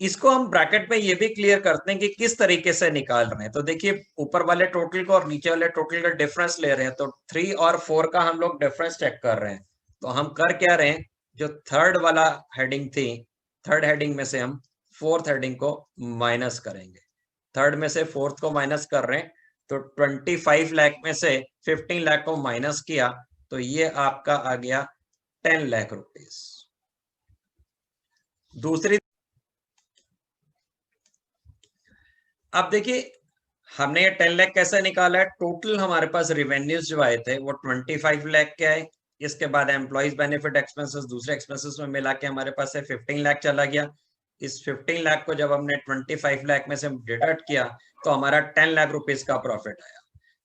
इसको हम ब्रैकेट में ये भी क्लियर करते हैं कि किस तरीके से निकाल रहे हैं। तो देखिए ऊपर वाले टोटल को और नीचे वाले टोटल का डिफरेंस ले रहे हैं, तो 3 और 4 का हम लोग डिफरेंस चेक कर रहे हैं। तो हम कर क्या रहे हैं, जो थर्ड वाला हेडिंग थी, थर्ड हेडिंग में से हम फोर्थ हेडिंग को माइनस करेंगे। थर्ड में से फोर्थ को माइनस कर रहे हैं, तो 25 लाख में से 15 लाख को माइनस किया, तो ये आपका आ गया 10 लाख रुपीस। दूसरी, अब देखिए हमने ये 10 लाख कैसे निकाला है। टोटल हमारे पास रिवेन्यूज जो आए थे वो 25 लाख के आए। इसके बाद एम्प्लॉइज बेनिफिट एक्सपेंसेस दूसरे एक्सपेंसेस में मिला के हमारे पास से 15 लाख चला गया। इस 15 लाख को जब हमने 25 लाख में से डिडक्ट किया तो हमारा 10 लाख रुपीस का प्रॉफिट आया।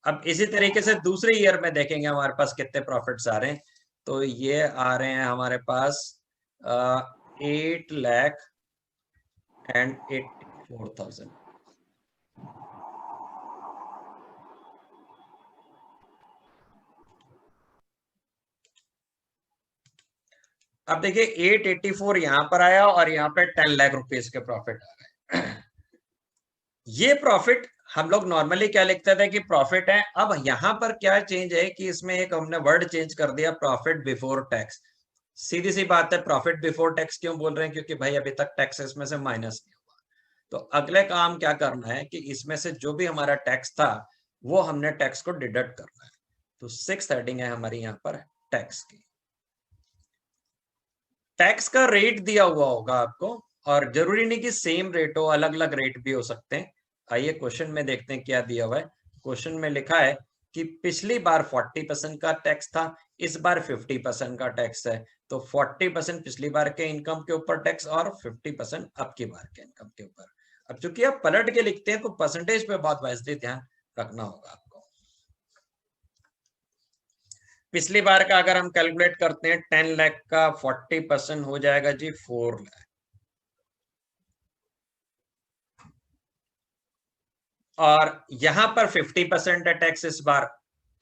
अब इसी तरीके से दूसरे ईयर में देखेंगे हमारे पास कितने प्रॉफिट्स आ रहे हैं। तो ये आ रहे हैं हमारे पास 8,84,000। अब देखिए 884 यहां पर आया और यहाँ पे 10 लाख रुपीस के प्रॉफिट आ गए। ये प्रॉफिट हम लोग नॉर्मली क्या लिखते थे कि प्रॉफिट है। अब यहां पर क्या चेंज है कि इसमें एक हमने वर्ड चेंज कर दिया, प्रॉफिट बिफोर टैक्स। सीधी सी बात है, प्रॉफिट बिफोर टैक्स क्यों बोल रहे हैं, क्योंकि भाई अभी तक टैक्स इसमें से माइनस नहीं हुआ। तो अगले काम क्या करना है कि इसमें से जो भी हमारा टैक्स था वो हमने टैक्स को डिडक्ट करना है। तो 6 हेडिंग है हमारी यहाँ पर टैक्स की। टैक्स का रेट दिया हुआ होगा आपको, और जरूरी नहीं कि सेम रेट हो, अलग अलग रेट भी हो सकते हैं। आइए क्वेश्चन में देखते हैं क्या दिया हुआ है। क्वेश्चन में लिखा है कि पिछली बार 40% का टैक्स था, इस बार 50% का टैक्स है। तो 40% पिछली बार के इनकम के ऊपर टैक्स और 50% अब की बार के इनकम के ऊपर। अब चूंकि आप पलट के लिखते हैं तो परसेंटेज पे बहुत वाइजली ध्यान रखना होगा आपको। पिछली बार का अगर हम कैलकुलेट करते हैं 10 लाख का 40% हो जाएगा जी 4 लाख, और यहां पर 50% है टैक्स इस बार,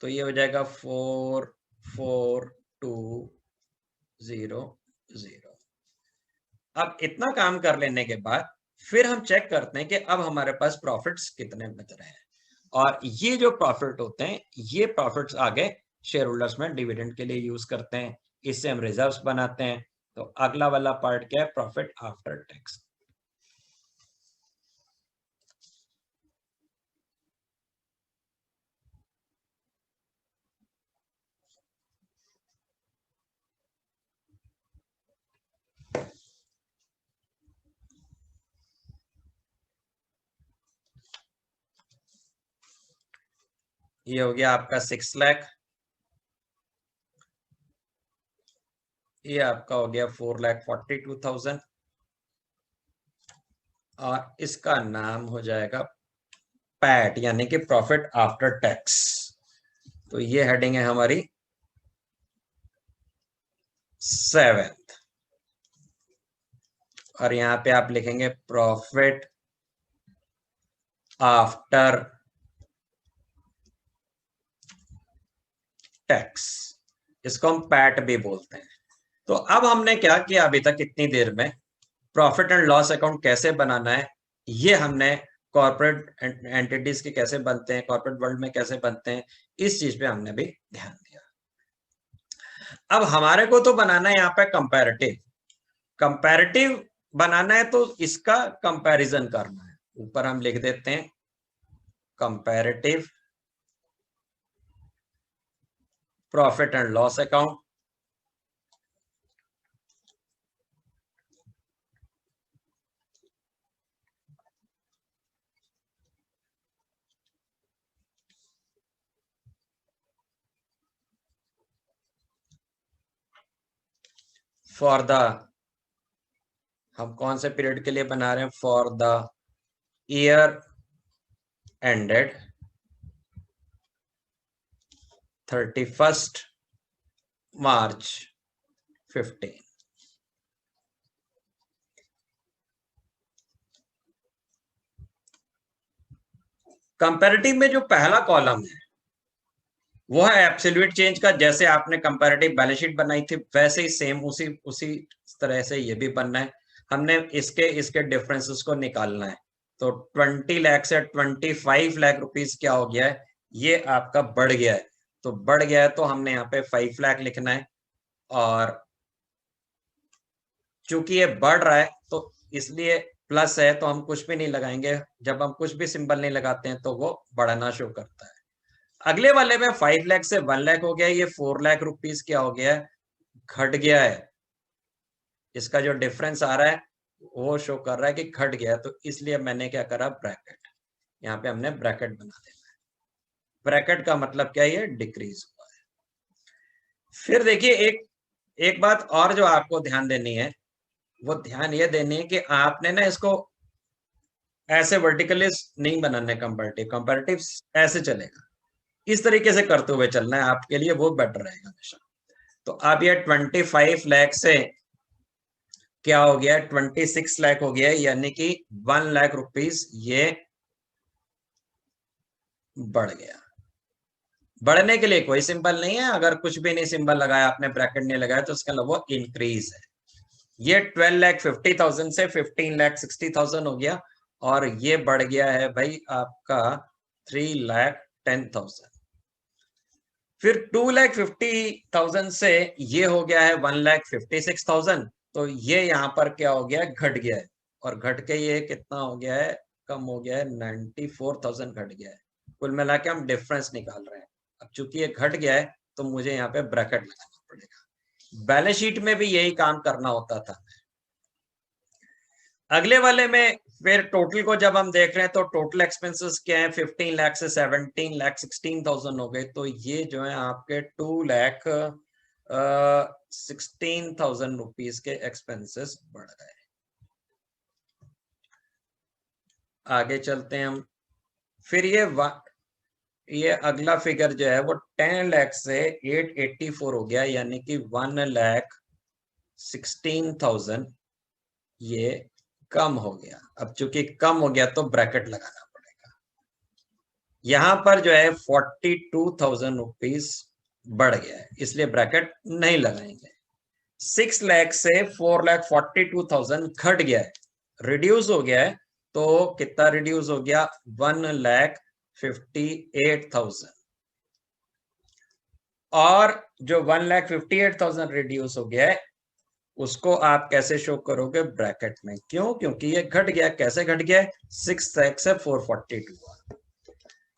तो ये हो जाएगा 44200। अब इतना काम कर लेने के बाद फिर हम चेक करते हैं कि अब हमारे पास प्रॉफिट्स कितने बच रहे हैं, और ये जो प्रॉफिट होते हैं ये प्रॉफिट्स आगे शेयर होल्डर्स में डिविडेंड के लिए यूज करते हैं, इससे हम रिजर्व्स बनाते हैं। तो अगला वाला पार्ट क्या है, प्रॉफिट आफ्टर टैक्स। ये हो गया आपका 6 लाख, ये आपका हो गया 4,42,000, और इसका नाम हो जाएगा पैट यानी कि प्रॉफिट आफ्टर टैक्स। तो ये हेडिंग है हमारी 7th, और यहां पे आप लिखेंगे प्रॉफिट आफ्टर टैक्स, इसको हम पैट भी बोलते हैं। तो अब हमने क्या किया अभी तक इतनी देर में, प्रॉफिट एंड लॉस अकाउंट कैसे बनाना है ये हमने, कॉर्पोरेट एंटिटीज के कैसे बनते हैं, कॉर्पोरेट वर्ल्ड में कैसे बनते हैं, इस चीज पे हमने भी ध्यान दिया। अब हमारे को तो बनाना है यहाँ पे कंपैरेटिव, कंपैरेटिव बनाना है तो इसका कंपैरिजन करना है। ऊपर हम लिख देते हैं comparative profit and loss account. For the, हम कौन से पीरियड के लिए बना रहे हैं, for the year ended 31st March 15। Comparative में जो पहला कॉलम है वो है एब्सोल्यूट चेंज का, जैसे आपने कंपैरेटिव बैलेंस शीट बनाई थी वैसे ही सेम उसी उसी तरह से ये भी बनना है। हमने इसके इसके डिफरेंसेस को निकालना है। तो 20 लाख से 25 लाख रुपीस क्या हो गया है, ये आपका बढ़ गया है। तो बढ़ गया है तो हमने यहाँ पे 5 लाख लिखना है, और चूंकि ये बढ़ रहा है तो इसलिए प्लस है, तो हम कुछ भी नहीं लगाएंगे। जब हम कुछ भी सिंबल नहीं लगाते हैं तो वो बढ़ना शो करता है। अगले वाले में 5 लाख से 1 लाख हो गया, ये 4 लाख रुपीस क्या हो गया है, घट गया है। इसका जो डिफरेंस आ रहा है वो शो कर रहा है कि घट गया है, तो इसलिए मैंने क्या करा, ब्रैकेट, यहाँ पे हमने ब्रैकेट बना देना है। ब्रैकेट का मतलब क्या है, ये डिक्रीज हुआ है। फिर देखिए एक बात और जो आपको ध्यान देनी है, वो ध्यान ये देनी है कि आपने ना इसको ऐसे वर्टिकली नहीं बनाना है। कंपैरेटिव ऐसे चलेगा, इस तरीके से करते हुए चलना है आपके लिए, वो बेटर रहेगा हमेशा। तो अब ये 25 लाख से क्या हो गया, 26 लाख हो गया, यानी कि 1 लाख रुपीस ये बढ़ गया। बढ़ने के लिए कोई सिंबल नहीं है, अगर कुछ भी नहीं सिंबल लगाया आपने, ब्रैकेट नहीं लगाया, तो इसका मतलब वो इंक्रीज है। ये 12,50,000 से 15,60,000 हो गया, और ये बढ़ गया है भाई आपका 3,10,000। फिर 2,50,000 से ये हो गया है 1,56,000। तो ये यहाँ पर क्या हो गया, घट गया है, और घट के ये कितना हो गया है, कम हो गया है, 94,000 घट गया है। कुल मिला के हम डिफरेंस निकाल रहे हैं। अब चूंकि ये घट गया है तो मुझे यहाँ पे ब्रैकेट लगाना पड़ेगा। बैलेंस शीट में भी यही काम करना होता था। अगले वाले में फिर टोटल को जब हम देख रहे हैं तो टोटल एक्सपेंसेस क्या है, 15 लाख से 17 लाख 16,000 हो गए। तो ये जो है आपके 2,16,000 रुपीस के एक्सपेंसेस बढ़ गए। आगे चलते हैं हम। फिर ये अगला फिगर जो है वो 10 लाख से 884 हो गया, यानी कि 1,16,000 ये कम हो गया। अब चूंकि कम हो गया तो ब्रैकेट लगाना पड़ेगा। यहां पर जो है 42,000 रुपीज बढ़ गया है, इसलिए ब्रैकेट नहीं लगाएंगे। 6 लाख से 4,42,000 घट गया है, रिड्यूस हो गया है। तो कितना रिड्यूस हो गया, 1,58,000। और जो 1,58,000 रिड्यूस हो गया है, उसको आप कैसे शो करोगे, ब्रैकेट में। क्यों, क्योंकि ये घट गया। कैसे घट गया, 6 लाख से 442।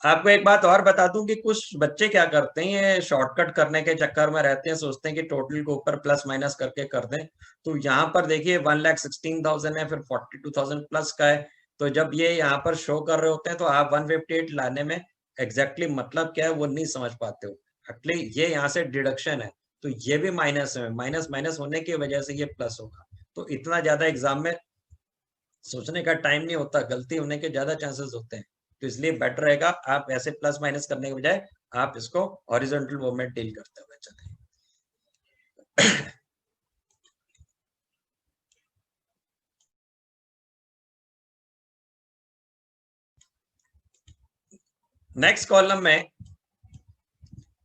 आपको एक बात और बता दूं कि कुछ बच्चे क्या करते हैं, ये शॉर्टकट करने के चक्कर में रहते हैं, सोचते हैं कि टोटल को ऊपर प्लस माइनस करके कर दें। तो यहाँ पर देखिए 1,16,000 है, फिर 42,000 प्लस का है। तो जब ये यहाँ पर शो कर रहे होते हैं तो आप 158 लाने में एग्जैक्टली मतलब क्या है वो नहीं समझ पाते हो। एक्चुअली ये यहाँ से डिडक्शन है, तो ये भी माइनस है, माइनस माइनस होने की वजह से ये प्लस होगा। तो इतना ज्यादा एग्जाम में सोचने का टाइम नहीं होता, गलती होने के ज्यादा चांसेस होते हैं। तो इसलिए बेटर रहेगा आप ऐसे प्लस माइनस करने के बजाय आप इसको हॉरिजॉन्टल मूवमेंट डील करते हुए चलें। नेक्स्ट कॉलम में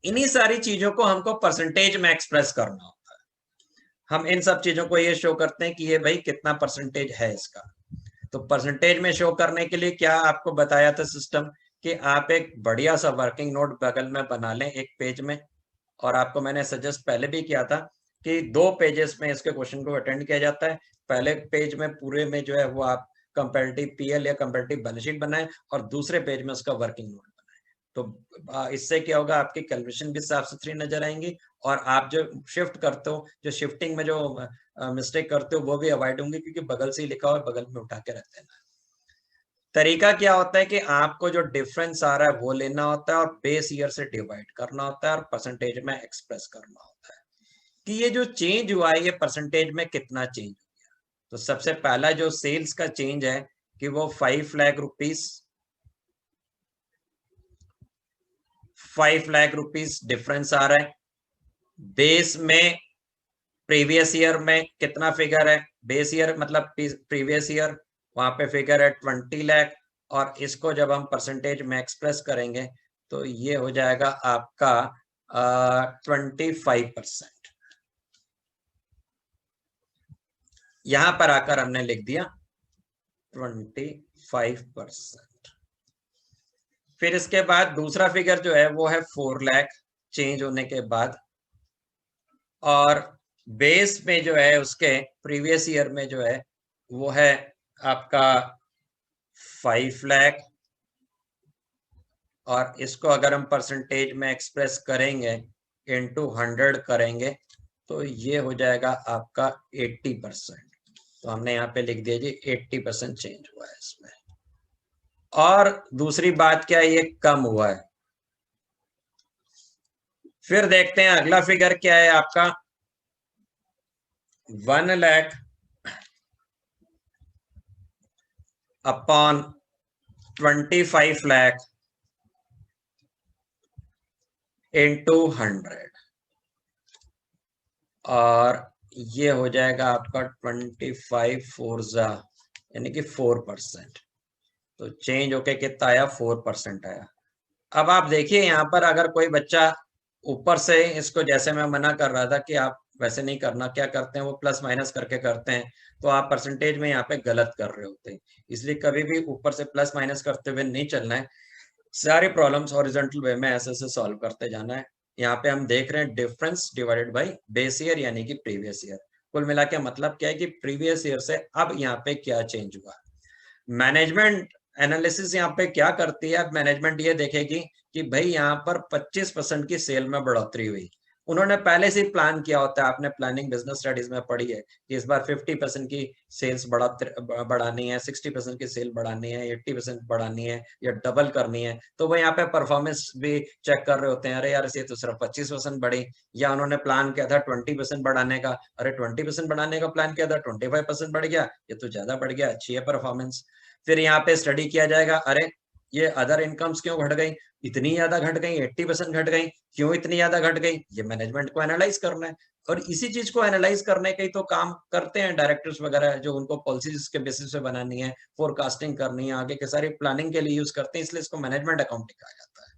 इन्हीं सारी चीजों को हमको परसेंटेज में एक्सप्रेस करना होता है। हम इन सब चीजों को ये शो करते हैं कि ये भाई कितना परसेंटेज है इसका। तो परसेंटेज में शो करने के लिए क्या आपको बताया था सिस्टम, कि आप एक बढ़िया सा वर्किंग नोट बगल में बना लें एक पेज में। और आपको मैंने सजेस्ट पहले भी किया था कि 2 पेजेस में इसके क्वेश्चन को अटेंड किया जाता है। पहले पेज में पूरे में जो है वो आप कंपैरेटिव पीएल या कंपैरेटिव बैलेंस शीट बनाएं, और दूसरे पेज में उसका वर्किंग नोट बनाएं। तो इससे क्या होगा, आपकी कैलकुलेशन भी साफ सुथरी नजर आएंगी, और आप जो शिफ्ट करते हो, जो शिफ्टिंग में जो मिस्टेक करते हो वो भी अवॉइड होंगे, क्योंकि बगल से ही लिखा हुआ बगल में उठा के रखते हैं। तरीका क्या होता है कि आपको जो डिफरेंस आ रहा है वो लेना होता है, और बेस ईयर से डिवाइड करना होता है, और परसेंटेज में एक्सप्रेस करना होता है कि ये जो चेंज हुआ है ये परसेंटेज में कितना चेंज हो गया। तो सबसे पहला जो सेल्स का चेंज है कि वो 5 lakh rupees, 5 lakh rupees difference आ रहा है। बेस में प्रीवियस ईयर में कितना फिगर है, बेस ईयर मतलब प्रीवियस ईयर, वहां पे फिगर है 20 लाख। और इसको जब हम परसेंटेज में एक्सप्रेस करेंगे तो ये हो जाएगा आपका 25%। यहां पर आकर हमने लिख दिया 25%। फिर इसके बाद दूसरा फिगर जो है वो है 4 लाख चेंज होने के बाद, और बेस में जो है उसके प्रीवियस ईयर में जो है वो है आपका 5 लाख, और इसको अगर हम परसेंटेज में एक्सप्रेस करेंगे इनटू 100 करेंगे तो ये हो जाएगा आपका 80%। तो हमने यहाँ पे लिख दिया जी 80% चेंज हुआ है इसमें। और दूसरी बात क्या है, ये कम हुआ है। फिर देखते हैं अगला फिगर क्या है आपका 1 लाख अपॉन 25 लाख इंटू 100, और ये हो जाएगा आपका 25 फोरजा यानी कि 4%। तो चेंज होके कितना आया, 4% आया। अब आप देखिए यहाँ पर अगर कोई बच्चा ऊपर से इसको, जैसे मैं मना कर रहा था कि आप वैसे नहीं करना, क्या करते हैं वो प्लस माइनस करके करते हैं, तो आप परसेंटेज में यहाँ पे गलत कर रहे होते हैं। इसलिए कभी भी ऊपर से प्लस माइनस करते हुए नहीं चलना है, सारी प्रॉब्लम्स हॉरिजॉन्टल वे में ऐसे ऐसे सॉल्व करते जाना है। यहाँ पे हम देख रहे हैं difference divided by base year यानी कि प्रीवियस ईयर। कुल मिला के मतलब क्या है कि प्रीवियस ईयर से अब यहाँ पे क्या चेंज हुआ। मैनेजमेंट एनालिसिस यहाँ पे क्या करती है, अब मैनेजमेंट ये देखेगी कि भाई यहाँ पर 25% की सेल में बढ़ोतरी हुई। उन्होंने पहले से प्लान किया होता है, आपने प्लानिंग बिजनेस स्टडीज में पढ़ी है कि इस बार 50% की सेल्स बढ़ानी है, 60% की सेल बढ़ानी है, 80% बढ़ानी है या डबल करनी है। तो वो यहाँ पे परफॉर्मेंस भी चेक कर रहे होते हैं, अरे यार ये तो सिर्फ 25% बढ़ी, या उन्होंने प्लान किया था 20% बढ़ाने का, अरे 20% बढ़ाने का प्लान किया था 25% बढ़ गया, ये तो ज्यादा बढ़ गया, अच्छी है परफॉर्मेंस। फिर यहाँ पे स्टडी किया जाएगा, अरे ये अदर इनकम्स क्यों घट गई, इतनी ज्यादा घट गई, 80% घट गई, क्यों इतनी ज्यादा घट गई, ये मैनेजमेंट को एनालाइज करना है। और इसी चीज को एनालाइज करने के ही तो काम करते हैं डायरेक्टर्स वगैरह, जो उनको पॉलिसीज के बेसिस पे बनानी है, फोरकास्टिंग करनी है, आगे के सारी प्लानिंग के लिए यूज करते हैं, इसलिए इसको मैनेजमेंट अकाउंटिंग कहा जाता है।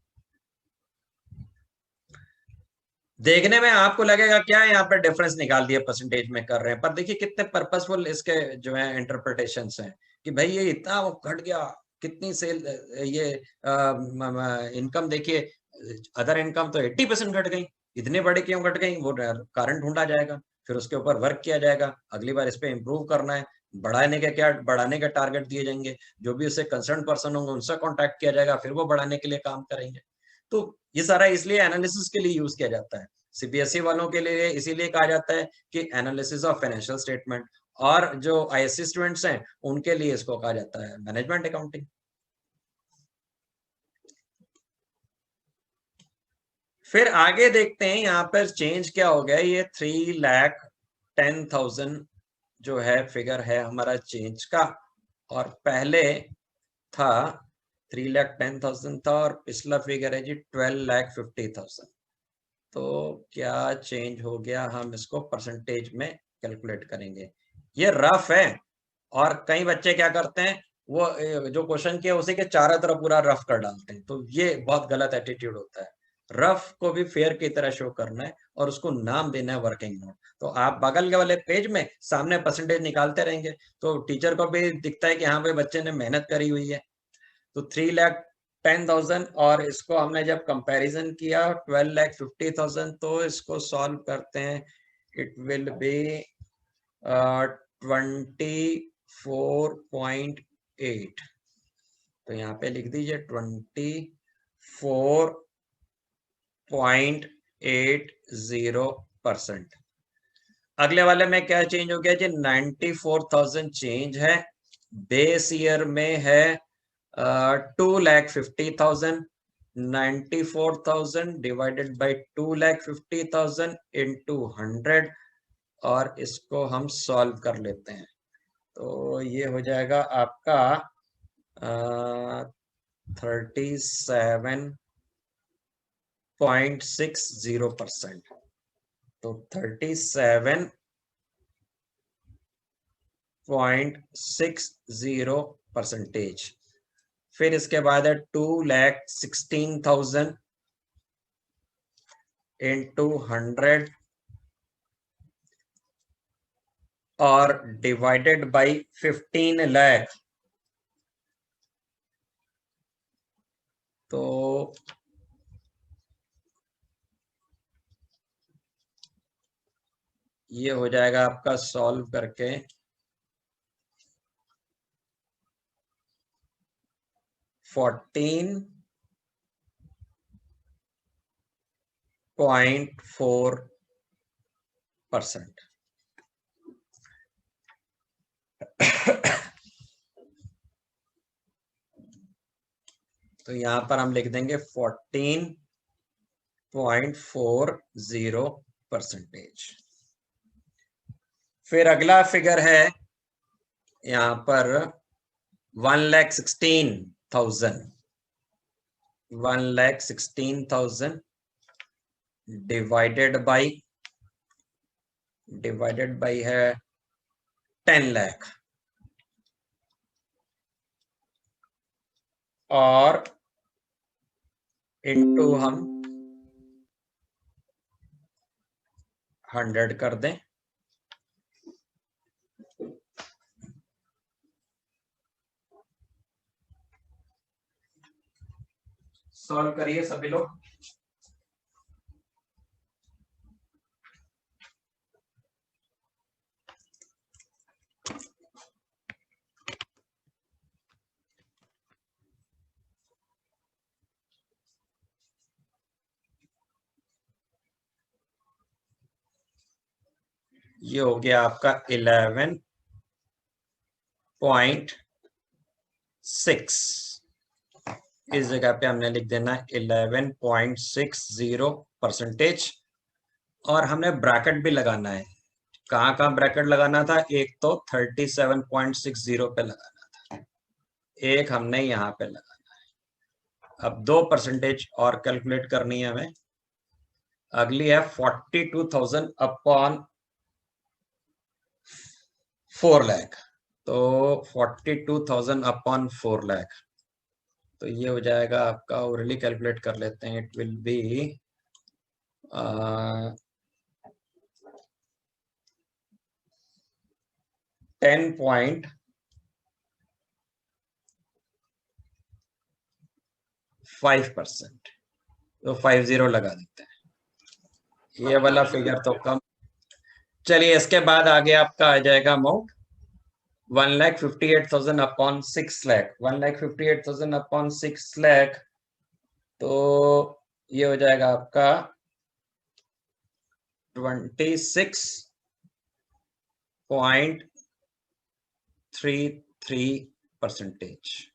देखने में आपको लगेगा क्या है यहाँ पे डिफरेंस निकाल दिया परसेंटेज में कर रहे हैं, पर देखिए कितने पर्पसफुल इसके जो है इंटरप्रिटेशंस हैं कि भाई ये इतना घट गया, कितनी सेल, ये इनकम देखिए, अदर इनकम तो 80% घट गई, इतने बड़े क्यों घट गई, वो कारण ढूंढा जाएगा, फिर उसके ऊपर वर्क किया जाएगा, अगली बार इस पे इम्प्रूव करना है, बढ़ाने के टारगेट दिए जाएंगे, जो भी उससे कंसर्न पर्सन होंगे उनसे कॉन्टैक्ट किया जाएगा, फिर वो बढ़ाने के लिए काम करेंगे। तो ये सारा इसलिए एनालिसिस के लिए यूज किया जाता है। सीबीएसई वालों के लिए इसीलिए कहा जाता है कि एनालिसिस ऑफ फाइनेंशियल स्टेटमेंट, और जो आईएससी स्टूडेंट्स हैं उनके लिए इसको कहा जाता है मैनेजमेंट अकाउंटिंग। फिर आगे देखते हैं यहाँ पर चेंज क्या हो गया, ये 3,10,000 जो है फिगर है हमारा चेंज का, और पहले था 3,10,000 था, और पिछला फिगर है जी 12,50,000। तो क्या चेंज हो गया, हम इसको परसेंटेज में कैलकुलेट करेंगे। ये रफ है, और कई बच्चे क्या करते हैं, वो जो क्वेश्चन किया उसी के चारों तरफ पूरा रफ कर डालते हैं, तो ये बहुत गलत एटीट्यूड होता है। रफ को भी फेयर की तरह शो करना है और उसको नाम देना है वर्किंग नोट। तो आप बगल के वाले पेज में सामने परसेंटेज निकालते रहेंगे तो टीचर को भी दिखता है कि हाँ भाई बच्चे ने मेहनत करी हुई है। तो 3,10,000, और इसको हमने जब कंपैरिजन किया 12,50,000, तो इसको सॉल्व करते हैं, इट विल बी 24.8। तो यहाँ पे लिख दीजिए 24.80%। अगले वाले में क्या चेंज हो गया जी, 94,000 चेंज है, बेस ईयर में है 2,50,000, 94,000 डिवाइडेड बाई 2,50,000 इंटू 100, और इसको हम सॉल्व कर लेते हैं। तो ये हो जाएगा आपका 37.60%। तो 37.60%। फिर इसके बाद है 2,16,000 इंटू 100, और डिवाइडेड बाय 15 लाख, तो ये हो जाएगा आपका सॉल्व करके 14.4%। तो यहां पर हम लिख देंगे 14.40%। फिर अगला फिगर है यहां पर 1,16,000, 1,16,000 डिवाइडेड बाई है 10 लाख, और इनटू हम 100 कर दें। सॉल्व करिए सभी लोग। ये हो गया आपका 11.6, इस जगह पे हमने लिख देना 11.60%। और हमने ब्रैकेट भी लगाना है। कहाँ कहाँ ब्रैकेट लगाना था? एक तो 37.60 पे लगाना था, एक हमने यहाँ पे लगाना है। अब 2% और कैलकुलेट करनी है हमें। अगली है 42,000 अपॉन 4 लाख, तो 42,000 अपॉन 4 लाख, तो ये हो जाएगा आपका, ओरली कैलकुलेट कर लेते हैं। इट विल बी 10.5%, तो 50 लगा देते हैं। ये वाला फिगर तो कम। चलिए, इसके बाद आगे आपका आ जाएगा amount 1,58,000 upon 6 lakh, 1,58,000 upon 6 lakh, तो ये हो जाएगा आपका 26.33%।